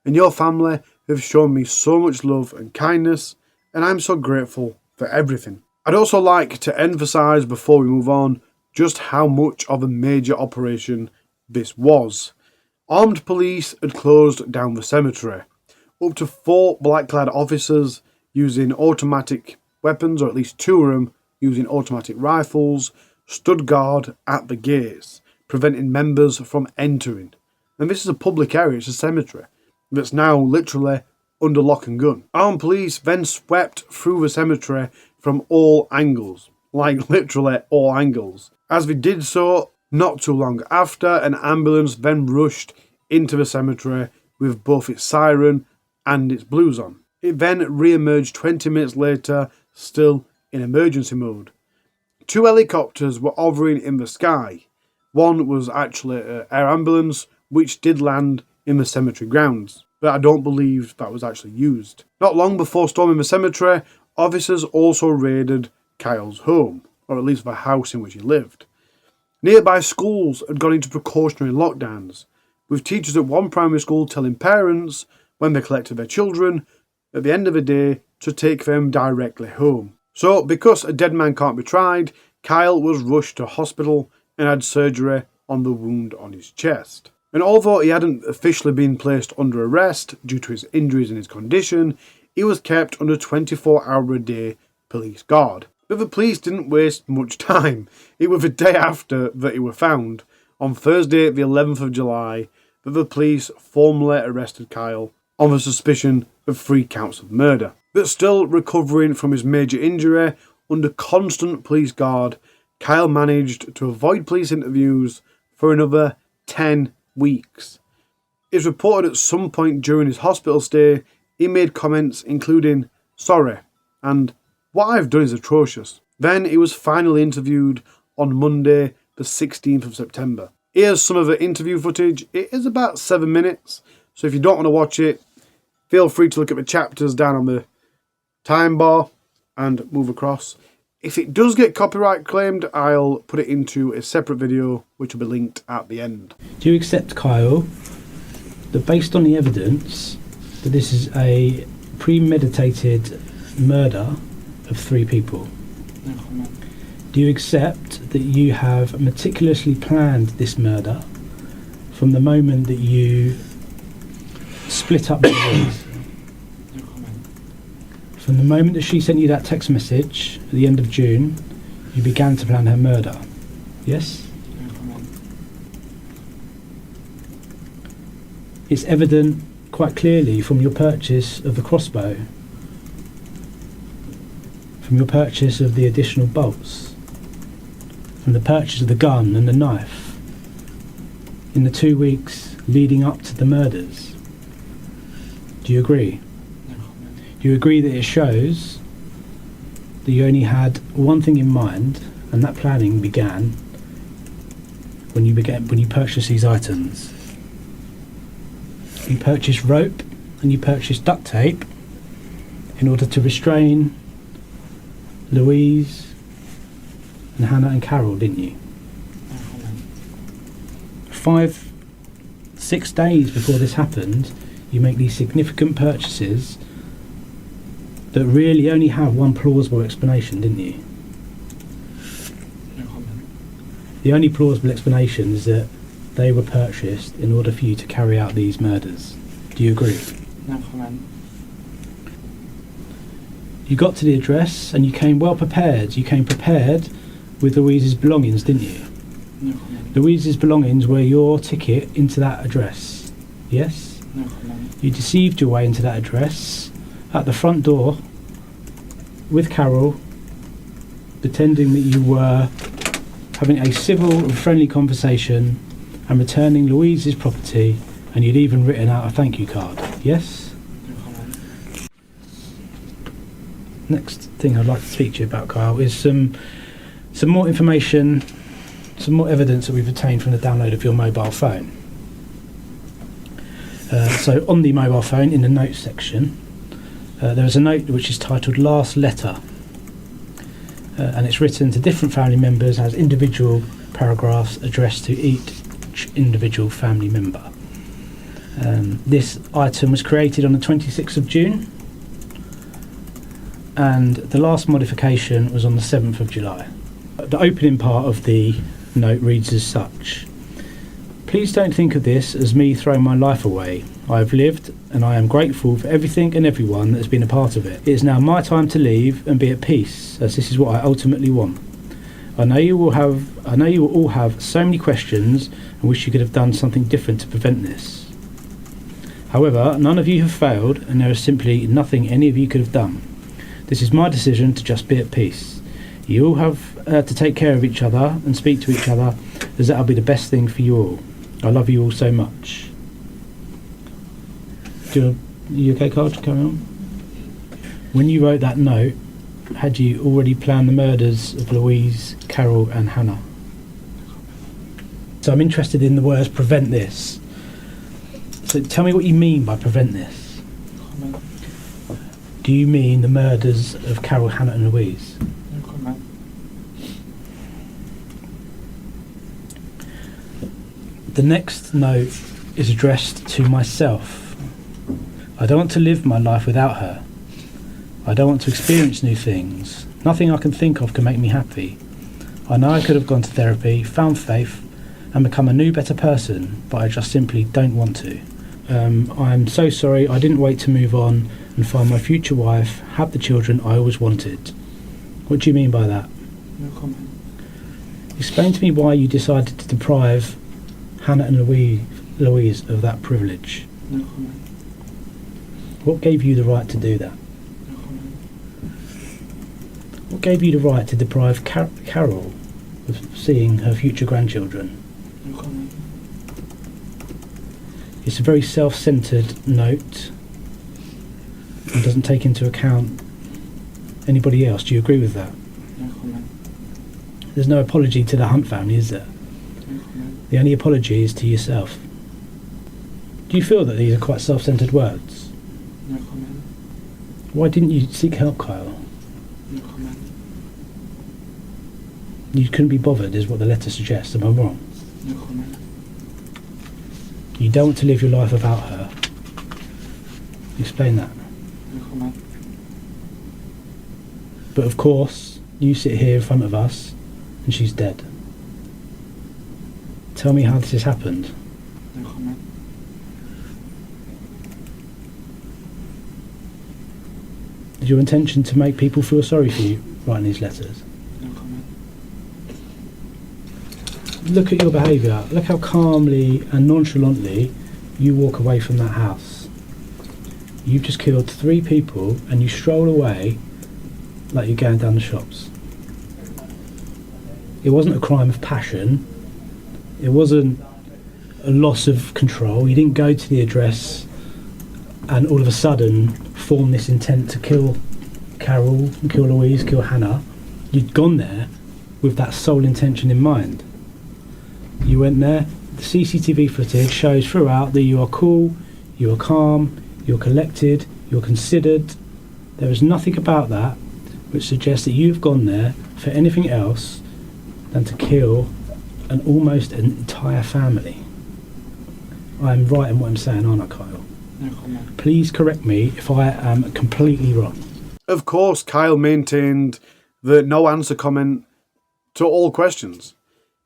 and your family have shown me so much love and kindness, and I'm so grateful for everything." I'd also like to emphasise before we move on just how much of a major operation this was. Armed police had closed down the cemetery. Up to 4 black-clad officers using automatic weapons, or at least 2 of them using automatic rifles, stood guard at the gates, preventing members from entering. And this is a public area, it's a cemetery, that's now literally under lock and gun. Armed police then swept through the cemetery from all angles, like literally all angles. As they did so, not too long after, an ambulance then rushed into the cemetery with both its siren and its blues on. It then re-emerged 20 minutes later, still in emergency mode. 2 helicopters were hovering in the sky. One was actually an air ambulance, which did land in the cemetery grounds, but I don't believe that was actually used. Not long before storming the cemetery, officers also raided Kyle's home, or at least the house in which he lived. Nearby schools had gone into precautionary lockdowns, with teachers at one primary school telling parents, when they collected their children, at the end of the day, to take them directly home. So, because a dead man can't be tried, Kyle was rushed to hospital and had surgery on the wound on his chest. And although he hadn't officially been placed under arrest due to his injuries and his condition, he was kept under 24-hour-a-day police guard. But the police didn't waste much time. It was the day after that he was found, on Thursday the 11th of July, that the police formally arrested Kyle on the suspicion of 3 counts of murder. But still recovering from his major injury, under constant police guard, Kyle managed to avoid police interviews for another 10 weeks. It's reported at some point during his hospital stay, he made comments including, "Sorry," and "What I've done is atrocious." Then he was finally interviewed on Monday, the 16th of September. Here's some of the interview footage. It is about 7 minutes, so if you don't want to watch it, feel free to look at the chapters down on the time bar and move across. If it does get copyright claimed, I'll put it into a separate video, which will be linked at the end. Do you accept, Kyle, that based on the evidence, that this is a premeditated murder of 3 people? No comment. Do you accept that you have meticulously planned this murder from the moment that you split up the Louise? No comment. From the moment that she sent you that text message at the end of June, you began to plan her murder? Yes? No comment. It's evident quite clearly from your purchase of the crossbow From your purchase of the additional bolts? From the purchase of the gun and the knife? In the 2 weeks leading up to the murders? Do you agree? No comment. Do you agree that it shows that you only had one thing in mind, and that planning began when you purchased these items? You purchased rope and you purchased duct tape in order to restrain Louise and Hannah and Carol, didn't you? No comment. 6 days before this happened, you make these significant purchases that really only have one plausible explanation, didn't you? No comment. The only plausible explanation is that they were purchased in order for you to carry out these murders. Do you agree? No comment. You got to the address and you came well prepared. You came prepared with Louise's belongings, didn't you? No comment. Louise's belongings were your ticket into that address. Yes? No comment. You deceived your way into that address at the front door with Carol, pretending that you were having a civil and friendly conversation and returning Louise's property, and you'd even written out a thank you card. Yes? No comment. Next thing I'd like to speak to you about, Kyle, is some more information, some more evidence that we've obtained from the download of your mobile phone. So on the mobile phone, in the notes section, there is a note which is titled Last Letter, and it's written to different family members as individual paragraphs addressed to each individual family member. This item was created on the 26th of June, and the last modification was on the 7th of July. The opening part of the note reads as such: "Please don't think of this as me throwing my life away. I have lived, and I am grateful for everything and everyone that has been a part of it. It is now my time to leave and be at peace, as this is what I ultimately want. I know you will all have so many questions and wish you could have done something different to prevent this. However, none of you have failed, and there is simply nothing any of you could have done. This is my decision to just be at peace. You all have to take care of each other and speak to each other, as that will be the best thing for you all. I love you all so much." You okay, Carl? To carry on? When you wrote that note, had you already planned the murders of Louise, Carol and Hannah? So I'm interested in the words "prevent this." So tell me what you mean by "prevent this." No comment. Do you mean the murders of Carol, Hannah and Louise? No comment. The next note is addressed to myself. "I don't want to live my life without her. I don't want to experience new things. Nothing I can think of can make me happy. I know I could have gone to therapy, found faith, and become a new, better person, but I just simply don't want to. I'm so sorry I didn't wait to move on and find my future wife, have the children I always wanted." What do you mean by that? No comment. Explain to me why you decided to deprive Hannah and Louise of that privilege. No comment. What gave you the right to do that? No comment. What gave you the right to deprive Carol of seeing her future grandchildren? No comment. It's a very self-centred note and doesn't take into account anybody else. Do you agree with that? No comment. There's no apology to the Hunt family, is there? No comment. The only apology is to yourself. Do you feel that these are quite self-centred words? No comment. Why didn't you seek help, Kyle? No comment. You couldn't be bothered, is what the letter suggests. Am I wrong? No comment. You don't want to live your life without her. Explain that. No comment. But of course, you sit here in front of us and she's dead. Tell me how this has happened. No comment. Is your intention to make people feel sorry for you writing these letters? No comment. Look at your behaviour. Look how calmly and nonchalantly you walk away from that house. You've just killed 3 people and you stroll away like you're going down the shops. It wasn't a crime of passion. It wasn't a loss of control. You didn't go to the address and all of a sudden form this intent to kill Carol, kill Louise, kill Hannah. You'd gone there with that sole intention in mind. You went there. The CCTV footage shows throughout that you are cool, you are calm, you're collected, you're considered. There is nothing about that which suggests that you've gone there for anything else than to kill almost an entire family. I'm right in what I'm saying, aren't I, Kyle? No comment. Please correct me if I am completely wrong. Of course, Kyle maintained the no answer comment to all questions.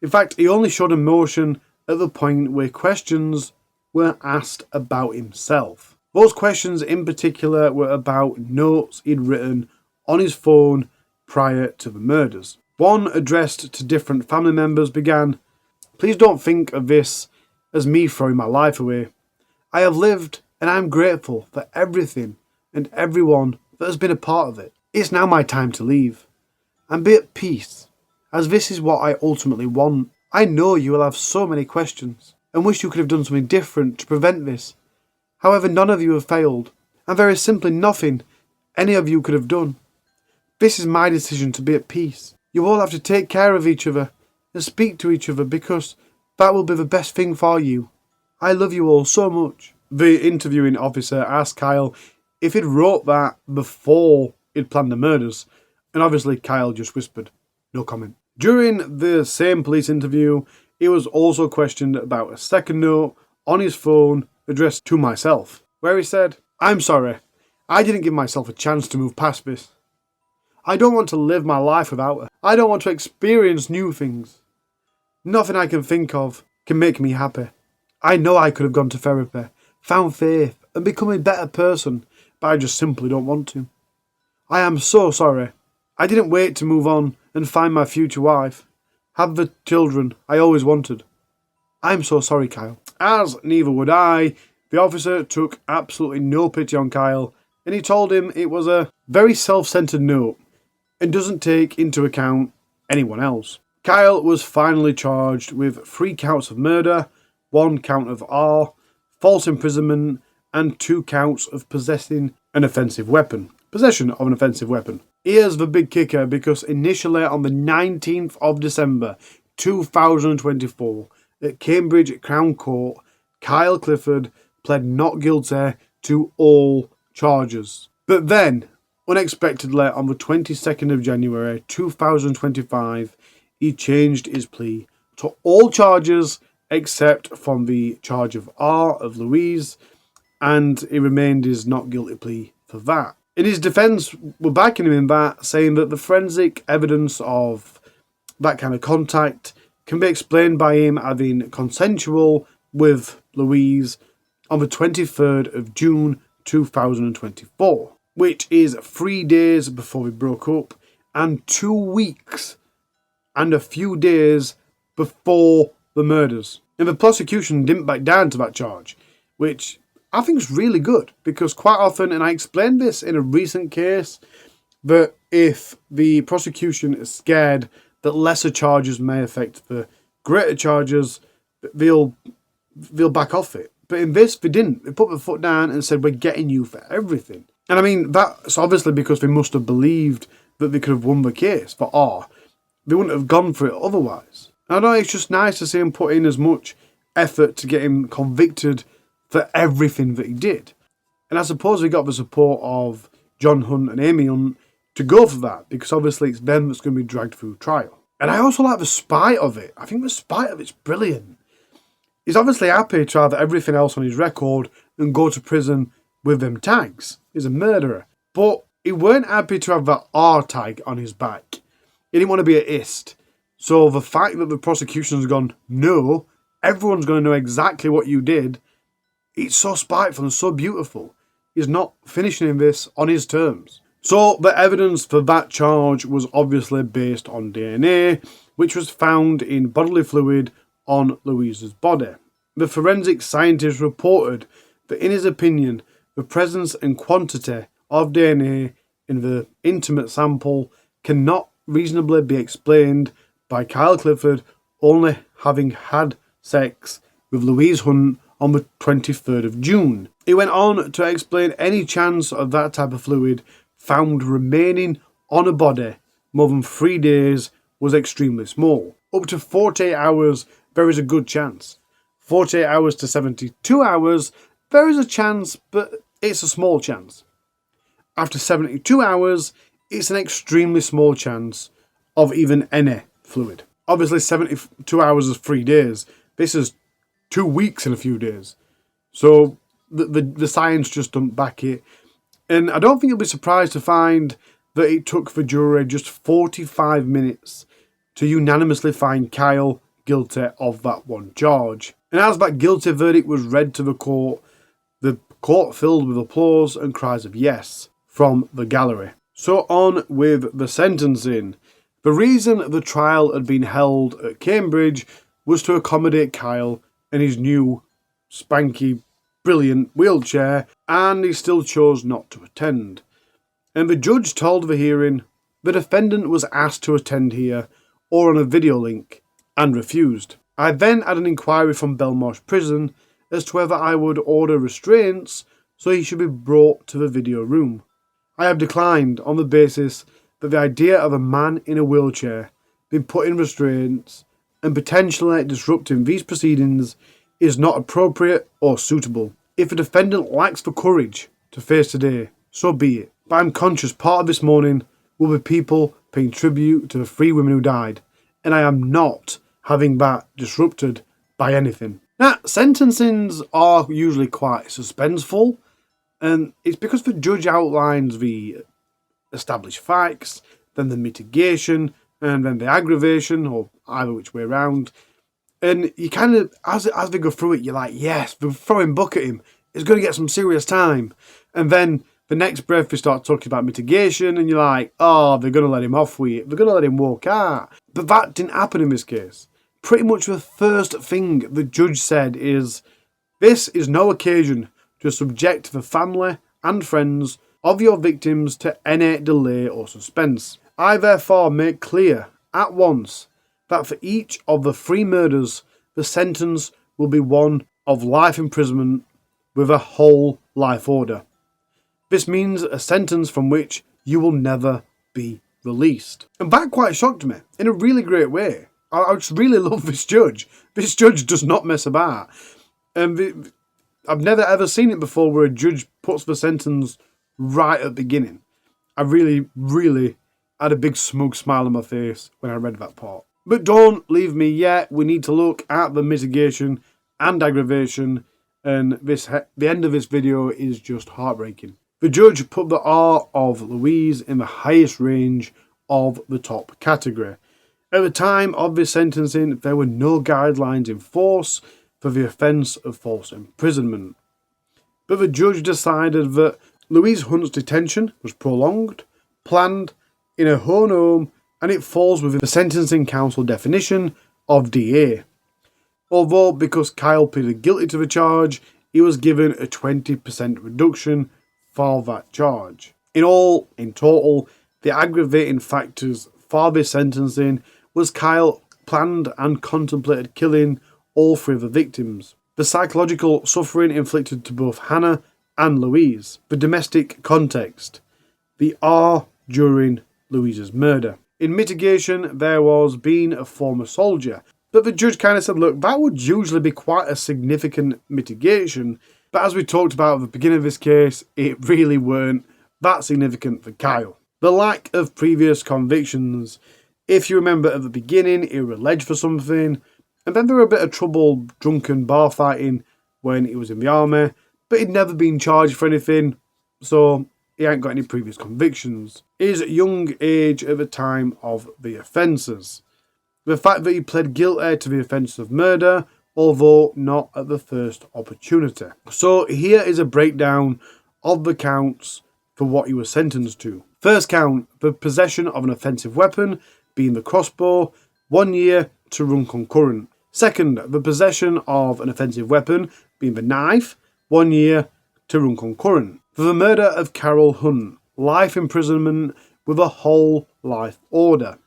In fact, he only showed emotion at the point where questions were asked about himself. Those questions in particular were about notes he'd written on his phone prior to the murders. One addressed to different family members began, "Please don't think of this as me throwing my life away. I have lived and I am grateful for everything and everyone that has been a part of it. It's now my time to leave and be at peace, as this is what I ultimately want. I know you will have so many questions and wish you could have done something different to prevent this. However, none of you have failed, and there is simply nothing any of you could have done. This is my decision to be at peace. You all have to take care of each other and speak to each other because that will be the best thing for you. I love you all so much." The interviewing officer asked Kyle if he'd wrote that before he'd planned the murders, and obviously Kyle just whispered, "No comment." During the same police interview, he was also questioned about a second note on his phone addressed to myself, where he said, "I'm sorry, I didn't give myself a chance to move past this. I don't want to live my life without her. I don't want to experience new things. Nothing I can think of can make me happy. I know I could have gone to therapy, found faith, and become a better person, but I just simply don't want to. I am so sorry. I didn't wait to move on and find my future wife, have the children I always wanted. I'm so sorry, Kyle." As neither would I, the officer took absolutely no pity on Kyle, and he told him it was a very self-centered note and doesn't take into account anyone else. Kyle was finally charged with 3 counts of murder, 1 count of R, false imprisonment, and 2 counts of possessing an offensive weapon. Possession of an offensive weapon. Here's the big kicker, because initially on the 19th of December 2024 at Cambridge Crown Court, Kyle Clifford pled not guilty to all charges. But then, unexpectedly, on the 22nd of January 2025, he changed his plea to all charges except from the charge of R of Louise, and he remained his not guilty plea for that. In his defence, we're backing him in that, saying that the forensic evidence of that kind of contact can be explained by him having consensual with Louise on the 23rd of June 2024, which is 3 days before we broke up and 2 weeks and a few days before the murders. And the prosecution didn't back down to that charge, which I think is really good, because quite often, and I explained this in a recent case, that if the prosecution is scared that lesser charges may affect the greater charges, they'll back off it. But in this, they didn't. They put their foot down and said, "We're getting you for everything." And I mean, that's obviously because they must have believed that they could have won the case for R. They wouldn't have gone for it otherwise. And I know it's just nice to see him put in as much effort to get him convicted for everything that he did. And I suppose we got the support of John Hunt and Amy Hunt to go for that, because obviously it's them that's going to be dragged through trial. And I also like the spite of it. I think the spite of it's brilliant. He's obviously happy to have everything else on his record and go to prison with them tags. He's a murderer. But he weren't happy to have that R tag on his back. He didn't want to be a ist. So the fact that the prosecution's gone, "No, everyone's going to know exactly what you did," it's so spiteful and so beautiful. He's not finishing this on his terms. So the evidence for that charge was obviously based on DNA, which was found in bodily fluid on Louise's body. The forensic scientist reported that in his opinion, the presence and quantity of DNA in the intimate sample cannot reasonably be explained by Kyle Clifford only having had sex with Louise Hunt on the 23rd of June. He went on to explain any chance of that type of fluid found remaining on a body more than 3 days was extremely small. Up to 48 hours, there is a good chance. 48 hours to 72 hours, there is a chance, but it's a small chance. After 72 hours, it's an extremely small chance of even any fluid. Obviously, 72 hours is 3 days. This is 2 weeks in a few days. So the science just doesn't back it. And I don't think you'll be surprised to find that it took the jury just 45 minutes to unanimously find Kyle guilty of that one charge. And as that guilty verdict was read to the court filled with applause and cries of yes from the gallery. So on with the sentencing. The reason the trial had been held at Cambridge was to accommodate Kyle and his new spanky, brilliant wheelchair, and he still chose not to attend. And the judge told the hearing the defendant was asked to attend here or on a video link and refused. I then had an inquiry from Belmarsh Prison as to whether I would order restraints so he should be brought to the video room. I have declined on the basis that the idea of a man in a wheelchair being put in restraints and potentially disrupting these proceedings is not appropriate or suitable. If a defendant lacks the courage to face today, so be it. But I'm conscious part of this morning will be people paying tribute to the 3 women who died, and I am not having that disrupted by anything. Now, sentencings are usually quite suspenseful, and it's because the judge outlines the established facts, then the mitigation, and then the aggravation, or either which way around. And you kind of, as they go through it, you're like, yes, they're throwing book at him. He's going to get some serious time. And then the next breath, they start talking about mitigation, and you're like, oh, they're going to let him off with it. They're going to let him walk out. But that didn't happen in this case. Pretty much the first thing the judge said is, this is no occasion to subject the family and friends of your victims to any delay or suspense. I therefore make clear at once that for each of the 3 murders, the sentence will be one of life imprisonment with a whole life order. This means a sentence from which you will never be released. And that quite shocked me in a really great way. I just really love this judge. This judge does not mess about. And I've never ever seen it before where a judge puts the sentence right at the beginning. I really, really had a big smug smile on my face when I read that part. But don't leave me yet. We need to look at the mitigation and aggravation, and the end of this video is just heartbreaking. The judge put the R of Louise in the highest range of the top category. At the time of this sentencing, there were no guidelines in force for the offence of false imprisonment. But the judge decided that Louise Hunt's detention was prolonged, planned, in her own home, and it falls within the Sentencing Council definition of DA. Although, because Kyle pleaded guilty to the charge, he was given a 20% reduction for that charge. In total, the aggravating factors for this sentencing was Kyle planned and contemplated killing all 3 of the victims, the psychological suffering inflicted to both Hannah and Louise, the domestic context, the R during Louise's murder. In mitigation, there was being a former soldier, but the judge kind of said, look, that would usually be quite a significant mitigation, but as we talked about at the beginning of this case, it really weren't that significant for Kyle. The lack of previous convictions. If you remember at the beginning, he was alleged for something, and then there were a bit of trouble, drunken bar fighting when he was in the army, but he'd never been charged for anything, so he ain't got any previous convictions. His young age at the time of the offences. The fact that he pled guilty to the offence of murder, although not at the first opportunity. So here is a breakdown of the counts for what he was sentenced to. First count, the possession of an offensive weapon, being the crossbow, 1 year to run concurrent. Second, the possession of an offensive weapon, being the knife, 1 year to run concurrent. For the murder of Carol Hunt, life imprisonment with a whole life order.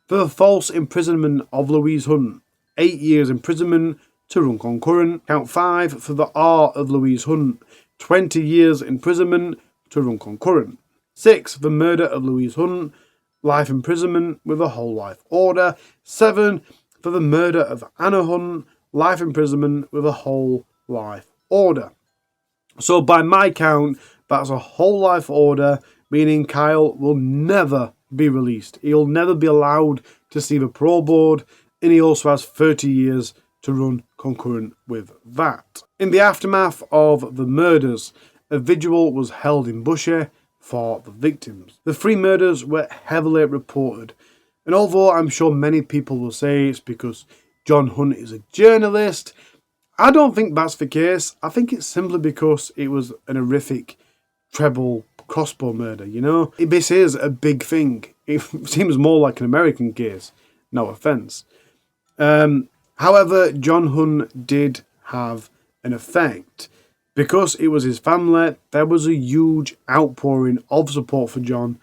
For the false imprisonment of Louise Hunt, 8 years imprisonment to run concurrent. Count 5 for the R of Louise Hunt, 20 years imprisonment to run concurrent. 6 for the murder of Louise Hunt, life imprisonment with a whole life order. 7 for the murder of Anna Hunt, life imprisonment with a whole life order. So by my count, that's a whole life order, meaning Kyle will never be released. He'll never be allowed to see the parole board, and he also has 30 years to run concurrent with that. In the aftermath of the murders, a vigil was held in Bushey for the victims. The 3 murders were heavily reported, and although I'm sure many people will say it's because John Hunt is a journalist, I don't think that's the case. I think it's simply because it was an horrific treble crossbow murder, you know? This is a big thing. It seems more like an American case. No offence. However, John Hunt did have an effect. Because it was his family, there was a huge outpouring of support for John,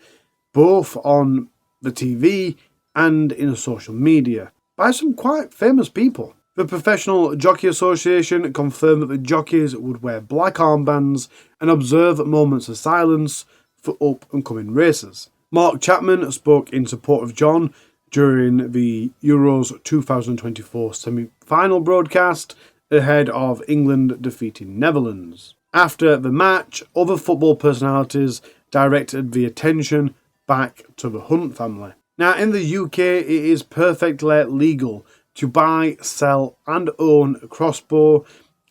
both on the TV and in social media, by some quite famous people. The Professional Jockey Association confirmed that the jockeys would wear black armbands and observe moments of silence for up-and-coming racers. Mark Chapman spoke in support of John during the Euros 2024 semi-final broadcast ahead of England defeating Netherlands. After the match, other football personalities directed the attention back to the Hunt family. Now, in the UK, it is perfectly legal to buy, sell and own a crossbow,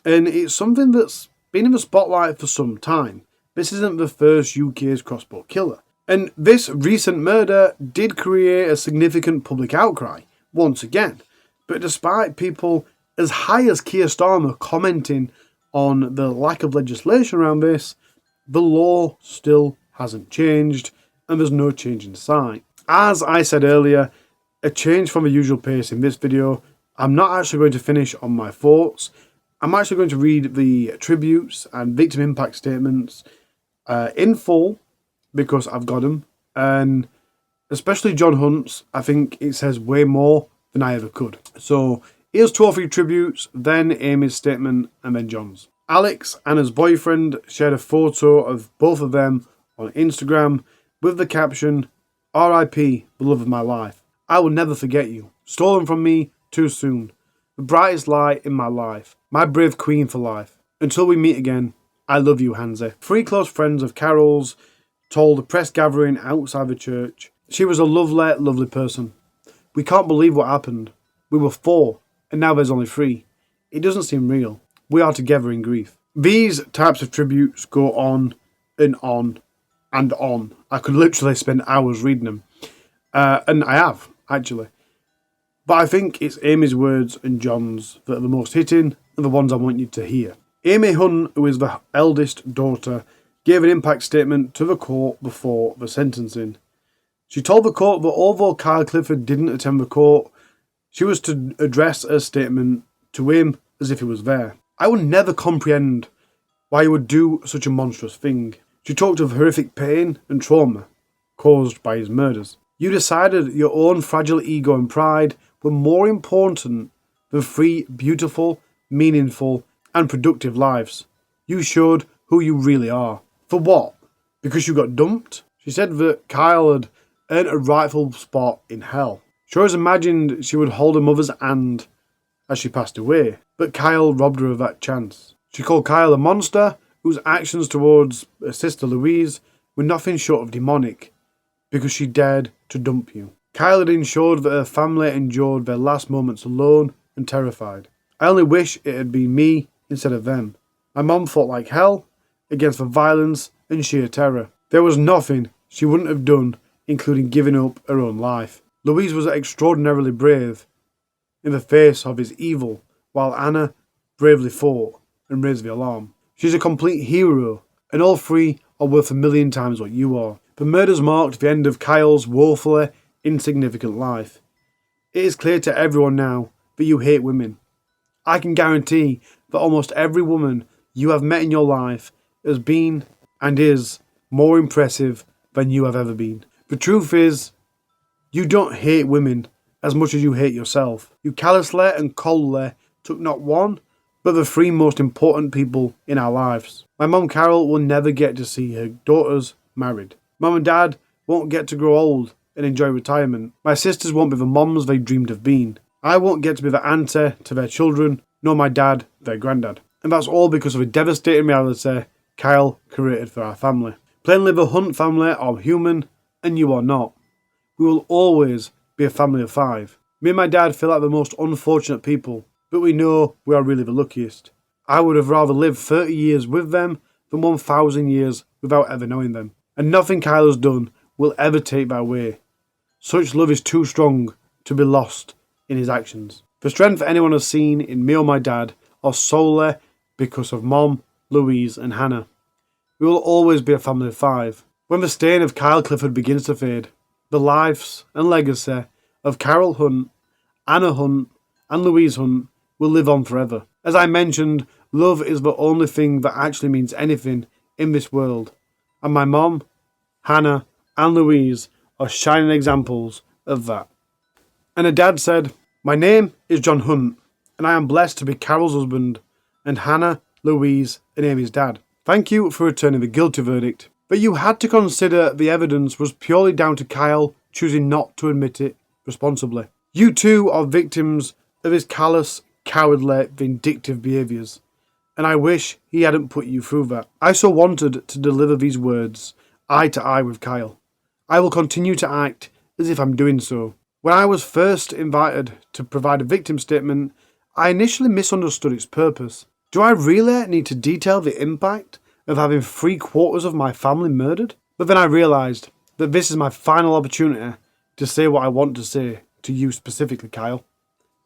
and it's something that's been in the spotlight for some time. This isn't the first UK's crossbow killer. And this recent murder did create a significant public outcry, once again. But despite people as high as Keir Starmer commenting on the lack of legislation around this, the law still hasn't changed, and there's no change in sight. As I said earlier, a change from the usual pace in this video. I'm not actually going to finish on my thoughts. I'm actually going to read the tributes and victim impact statements in full, because I've got them, and especially John Hunt's, I think it says way more than I ever could. So here's 2 or 3 tributes, then Amy's statement, and then John's. Alex, Anna's boyfriend, shared a photo of both of them on Instagram with the caption, "R.I.P. the love of my life. I will never forget you. Stolen from me too soon. The brightest light in my life. My brave queen for life. Until we meet again, I love you, Hansie." 3 close friends of Carol's told a press gathering outside the church, "She was a lovely, lovely person. We can't believe what happened. We were 4, and now there's only 3. It doesn't seem real. We are together in grief." These types of tributes go on and on and on. I could literally spend hours reading them. And I have, actually. But I think it's Amy's words and John's that are the most hitting and the ones I want you to hear. Amy Hunt, who is the eldest daughter, gave an impact statement to the court before the sentencing. She told the court that although Kyle Clifford didn't attend the court, she was to address her statement to him as if he was there. "I would never comprehend why he would do such a monstrous thing." She talked of horrific pain and trauma caused by his murders. "You decided your own fragile ego and pride were more important than 3 beautiful, meaningful and productive lives. You showed who you really are. For what? Because you got dumped?" She said that Kyle had earned a rightful spot in hell. She always imagined she would hold her mother's hand as she passed away, but Kyle robbed her of that chance. She called Kyle a monster whose actions towards her sister Louise were nothing short of demonic, because she dared to dump you. Kyle had ensured that her family endured their last moments alone and terrified. "I only wish it had been me instead of them. My mom fought like hell against the violence and sheer terror. There was nothing she wouldn't have done, including giving up her own life. Louise was extraordinarily brave in the face of his evil, while Anna bravely fought and raised the alarm. She's a complete hero, and all 3 are worth 1,000,000 times what you are." The murders marked the end of Kyle's woefully insignificant life. "It is clear to everyone now that you hate women. I can guarantee that almost every woman you have met in your life has been and is more impressive than you have ever been. The truth is, you don't hate women as much as you hate yourself. You callously and coldly took not one, but the three most important people in our lives. My mum Carol will never get to see her daughters married. Mum and dad won't get to grow old and enjoy retirement. My sisters won't be the moms they dreamed of being. I won't get to be the auntie to their children, nor my dad their granddad. And that's all because of a devastating reality Kyle created for our family. Plainly, the Hunt family are human, and you are not. We will always be a family of 5. Me and my dad feel like the most unfortunate people, but we know we are really the luckiest. I would have rather lived 30 years with them than 1,000 years without ever knowing them. And nothing Kyle has done will ever take that away. Such love is too strong to be lost in his actions. The strength anyone has seen in me or my dad are solely because of Mom, Louise and Hannah. We will always be a family of 5. When the stain of Kyle Clifford begins to fade, the lives and legacy of Carol Hunt, Anna Hunt and Louise Hunt will live on forever. As I mentioned, love is the only thing that actually means anything in this world. And my mom, Hannah and Louise are shining examples of that. And her dad said, "My name is John Hunt, and I am blessed to be Carol's husband and Hannah, Louise and Amy's dad. Thank you for returning the guilty verdict. But you had to consider the evidence was purely down to Kyle choosing not to admit it responsibly. You too are victims of his callous, cowardly, vindictive behaviours, and I wish he hadn't put you through that. I so wanted to deliver these words eye to eye with Kyle. I will continue to act as if I'm doing so. When I was first invited to provide a victim statement, I initially misunderstood its purpose. Do I really need to detail the impact of having 3/4 of my family murdered? But then I realised that this is my final opportunity to say what I want to say to you specifically, Kyle.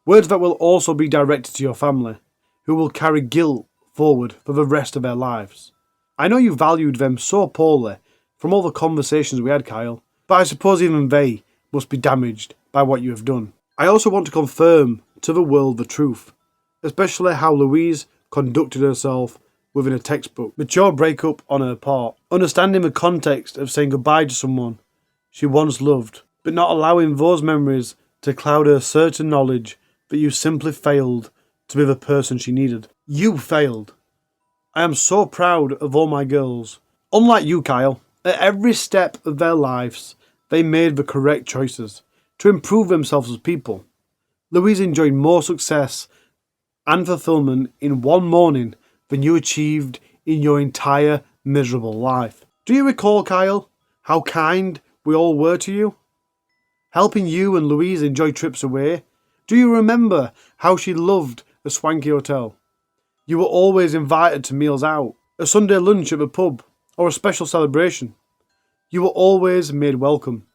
Words that will also be directed to your family, who will carry guilt forward for the rest of their lives. I know you valued them so poorly from all the conversations we had, Kyle, but I suppose even they must be damaged by what you have done. I also want to confirm to the world the truth, especially how Louise conducted herself within a textbook. Mature breakup on her part, understanding the context of saying goodbye to someone she once loved, but not allowing those memories to cloud her certain knowledge that you simply failed to be the person she needed. You failed. I am so proud of all my girls. Unlike you, Kyle, at every step of their lives, they made the correct choices to improve themselves as people. Louise enjoyed more success and fulfillment in one morning than you achieved in your entire miserable life. Do you recall, Kyle, how kind we all were to you? Helping you and Louise enjoy trips away? Do you remember how she loved a swanky hotel? You were always invited to meals out, a Sunday lunch at the pub, or a special celebration. You were always made welcome.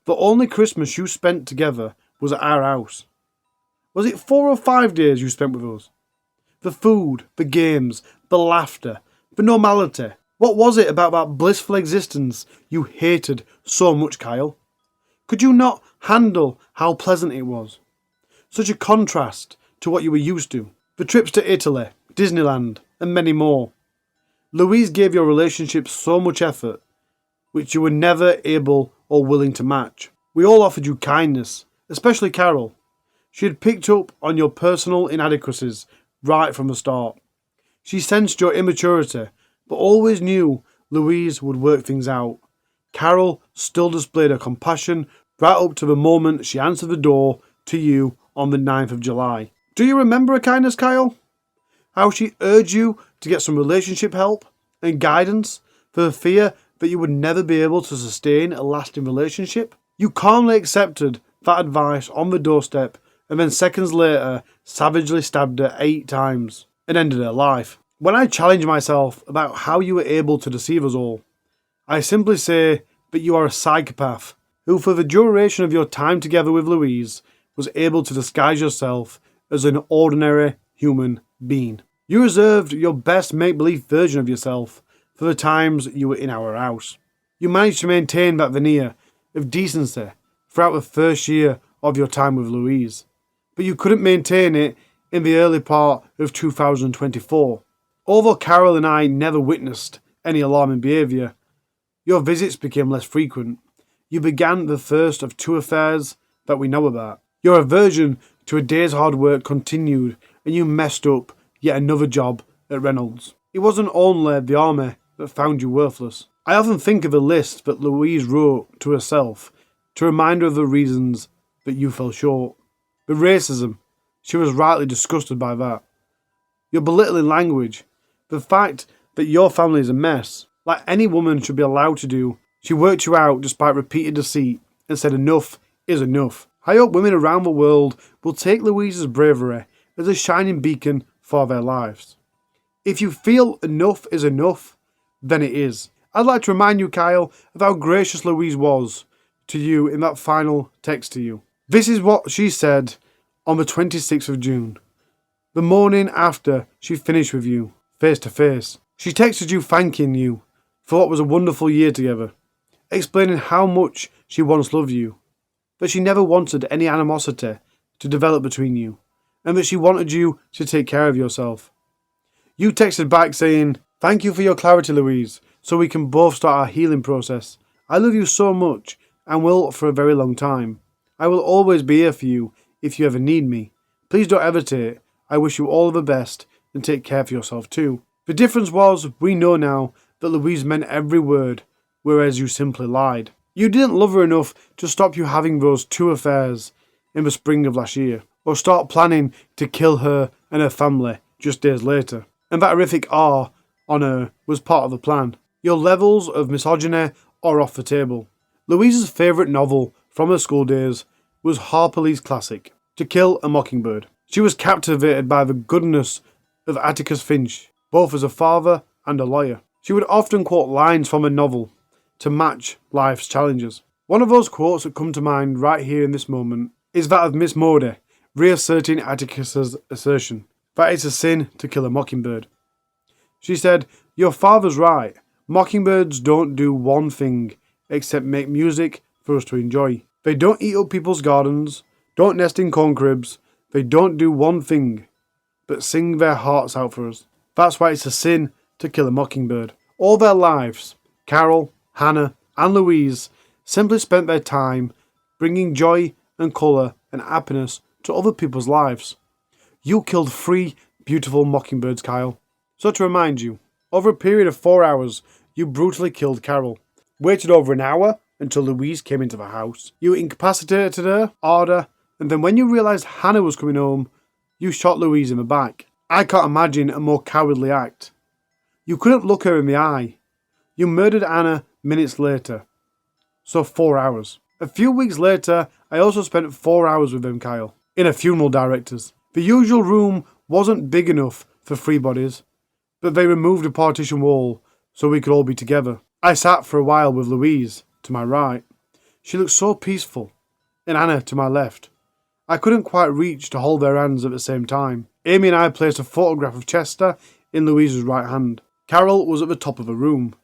The only Christmas you spent together was at our house. Was it 4 or 5 days you spent with us? The food, the games, the laughter, the normality. What was it about that blissful existence you hated so much, Kyle? Could you not handle how pleasant it was? Such a contrast to what you were used to. The trips to Italy, Disneyland, and many more. Louise gave your relationship so much effort, which you were never able or willing to match. We all offered you kindness, especially Carol. She had picked up on your personal inadequacies right from the start. She sensed your immaturity, but always knew Louise would work things out. Carol still displayed her compassion right up to the moment she answered the door to you on the 9th of July. Do you remember her kindness, Kyle? How she urged you to get some relationship help and guidance for the fear that you would never be able to sustain a lasting relationship? You calmly accepted that advice on the doorstep and then seconds later savagely stabbed her 8 times and ended her life. When I challenge myself about how you were able to deceive us all, I simply say that you are a psychopath who, for the duration of your time together with Louise, was able to disguise yourself as an ordinary human being. You reserved your best make-believe version of yourself for the times you were in our house. You managed to maintain that veneer of decency throughout the first year of your time with Louise, but you couldn't maintain it in the early part of 2024. Although Carol and I never witnessed any alarming behaviour, Your visits became less frequent. You began the first of two affairs that we know about. Your aversion to a day's hard work continued, and you messed up yet another job at Reynolds. It wasn't only the army that found you worthless. I often think of a list that Louise wrote to herself to remind her of the reasons that you fell short. The racism, she was rightly disgusted by that. Your belittling language, the fact that your family is a mess, like any woman should be allowed to do. She worked you out despite repeated deceit and said enough is enough. I hope women around the world will take Louise's bravery as a shining beacon for their lives. If you feel enough is enough, then it is. I'd like to remind you, Kyle, of how gracious Louise was to you in that final text to you. This is what she said on the 26th of June, the morning after she finished with you, face to face. She texted you thanking you for what was a wonderful year together, explaining how much she once loved you, that she never wanted any animosity to develop between you, and that she wanted you to take care of yourself. You texted back saying, "Thank you for your clarity, Louise, so we can both start our healing process. I love you so much and will for a very long time. I will always be here for you if you ever need me. Please don't hesitate. I wish you all the best and take care of yourself too." The difference was, we know now that Louise meant every word, whereas you simply lied. You didn't love her enough to stop you having those two affairs in the spring of last year, or start planning to kill her and her family just days later. And that horrific R on her was part of the plan. Your levels of misogyny are off the table. Louise's favourite novel from her school days was Harper Lee's classic, To Kill a Mockingbird. She was captivated by the goodness of Atticus Finch, both as a father and a lawyer. She would often quote lines from a novel to match life's challenges. One of those quotes that come to mind right here in this moment is that of Miss Maude, reasserting Atticus's assertion that it's a sin to kill a mockingbird. She said, "Your father's right. Mockingbirds don't do one thing except make music for us to enjoy. They don't eat up people's gardens, don't nest in corn cribs. They don't do one thing but sing their hearts out for us. That's why it's a sin to kill a mockingbird." All their lives, Carol, Hannah, and Louise simply spent their time bringing joy and colour and happiness to other people's lives. You killed 3 beautiful mockingbirds, Kyle. So to remind you, over a period of 4 hours, you brutally killed Carol. Waited over an hour until Louise came into the house. You incapacitated her, harder, and then when you realised Hannah was coming home, you shot Louise in the back. I can't imagine a more cowardly act. You couldn't look her in the eye. You murdered Anna minutes later. So 4 hours. A few weeks later, I also spent 4 hours with them, Kyle, in a funeral director's. The usual room wasn't big enough for 3 bodies, but they removed a partition wall so we could all be together. I sat for a while with Louise, to my right. She looked so peaceful, and Anna to my left. I couldn't quite reach to hold their hands at the same time. Amy and I placed a photograph of Chester in Louise's right hand. Carol was at the top of the room.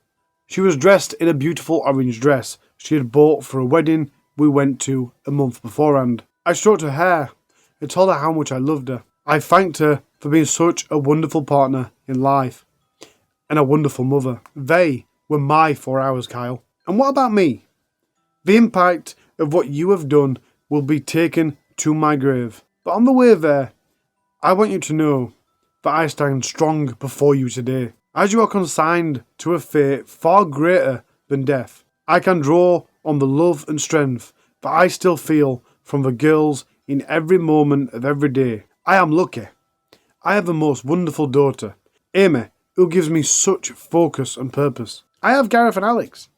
She was dressed in a beautiful orange dress she had bought for a wedding we went to a month beforehand. I stroked her hair and told her how much I loved her. I thanked her for being such a wonderful partner in life and a wonderful mother. They were my 4 hours, Kyle. And what about me? The impact of what you have done will be taken to my grave. But on the way there, I want you to know that I stand strong before you today. As you are consigned to a fate far greater than death, I can draw on the love and strength that I still feel from the girls in every moment of every day. I am lucky. I have the most wonderful daughter, Amy, who gives me such focus and purpose. I have Gareth and Alex.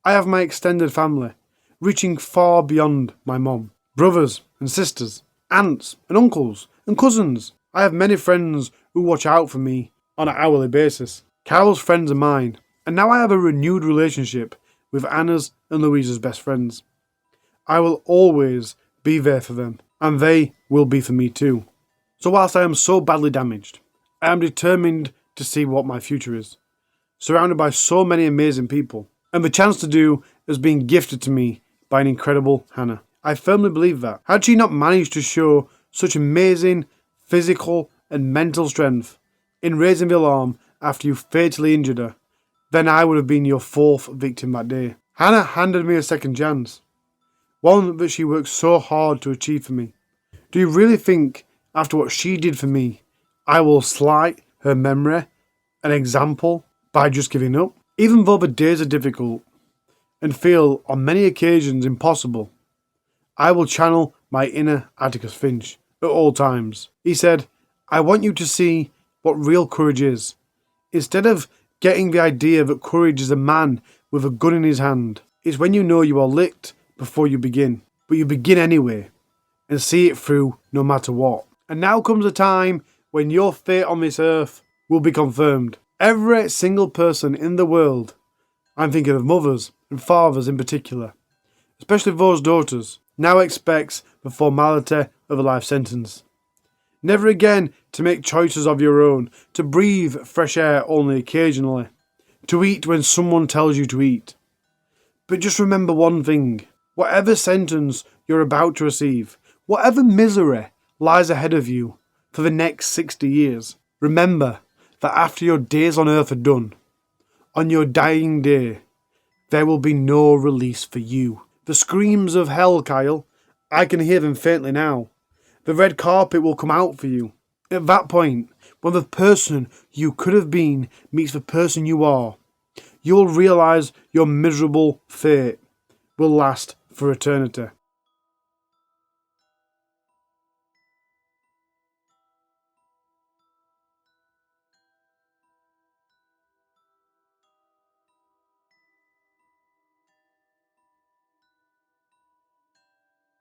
I have my extended family, reaching far beyond my mom. Brothers and sisters, aunts and uncles and cousins. I have many friends who watch out for me on an hourly basis. Carol's friends are mine, and now I have a renewed relationship with Anna's and Louise's best friends. I will always be there for them, and they will be for me too. So whilst I am so badly damaged, I am determined to see what my future is, surrounded by so many amazing people, and the chance to do has been gifted to me by an incredible Hannah. I firmly believe that. Had she not managed to show such amazing physical and mental strength in raising the alarm after you fatally injured her, then I would have been your 4th victim that day. Hannah handed me a second chance, one that she worked so hard to achieve for me. Do you really think, after what she did for me, I will slight her memory, an example, by just giving up? Even though the days are difficult and feel on many occasions impossible, I will channel my inner Atticus Finch at all times. He said, I want you to see what real courage is. Instead of getting the idea that courage is a man with a gun in his hand, it's when you know you are licked before you begin. But you begin anyway and see it through no matter what. And now comes a time when your fate on this earth will be confirmed. Every single person in the world, I'm thinking of mothers and fathers in particular, especially those daughters, now expects the formality of a life sentence. Never again to make choices of your own, to breathe fresh air only occasionally, to eat when someone tells you to eat. But just remember one thing, whatever sentence you're about to receive, whatever misery lies ahead of you for the next 60 years, remember that after your days on earth are done, on your dying day, there will be no release for you. The screams of hell, Kyle, I can hear them faintly now. The red carpet will come out for you. At that point, when the person you could have been meets the person you are, you'll realise your miserable fate will last for eternity.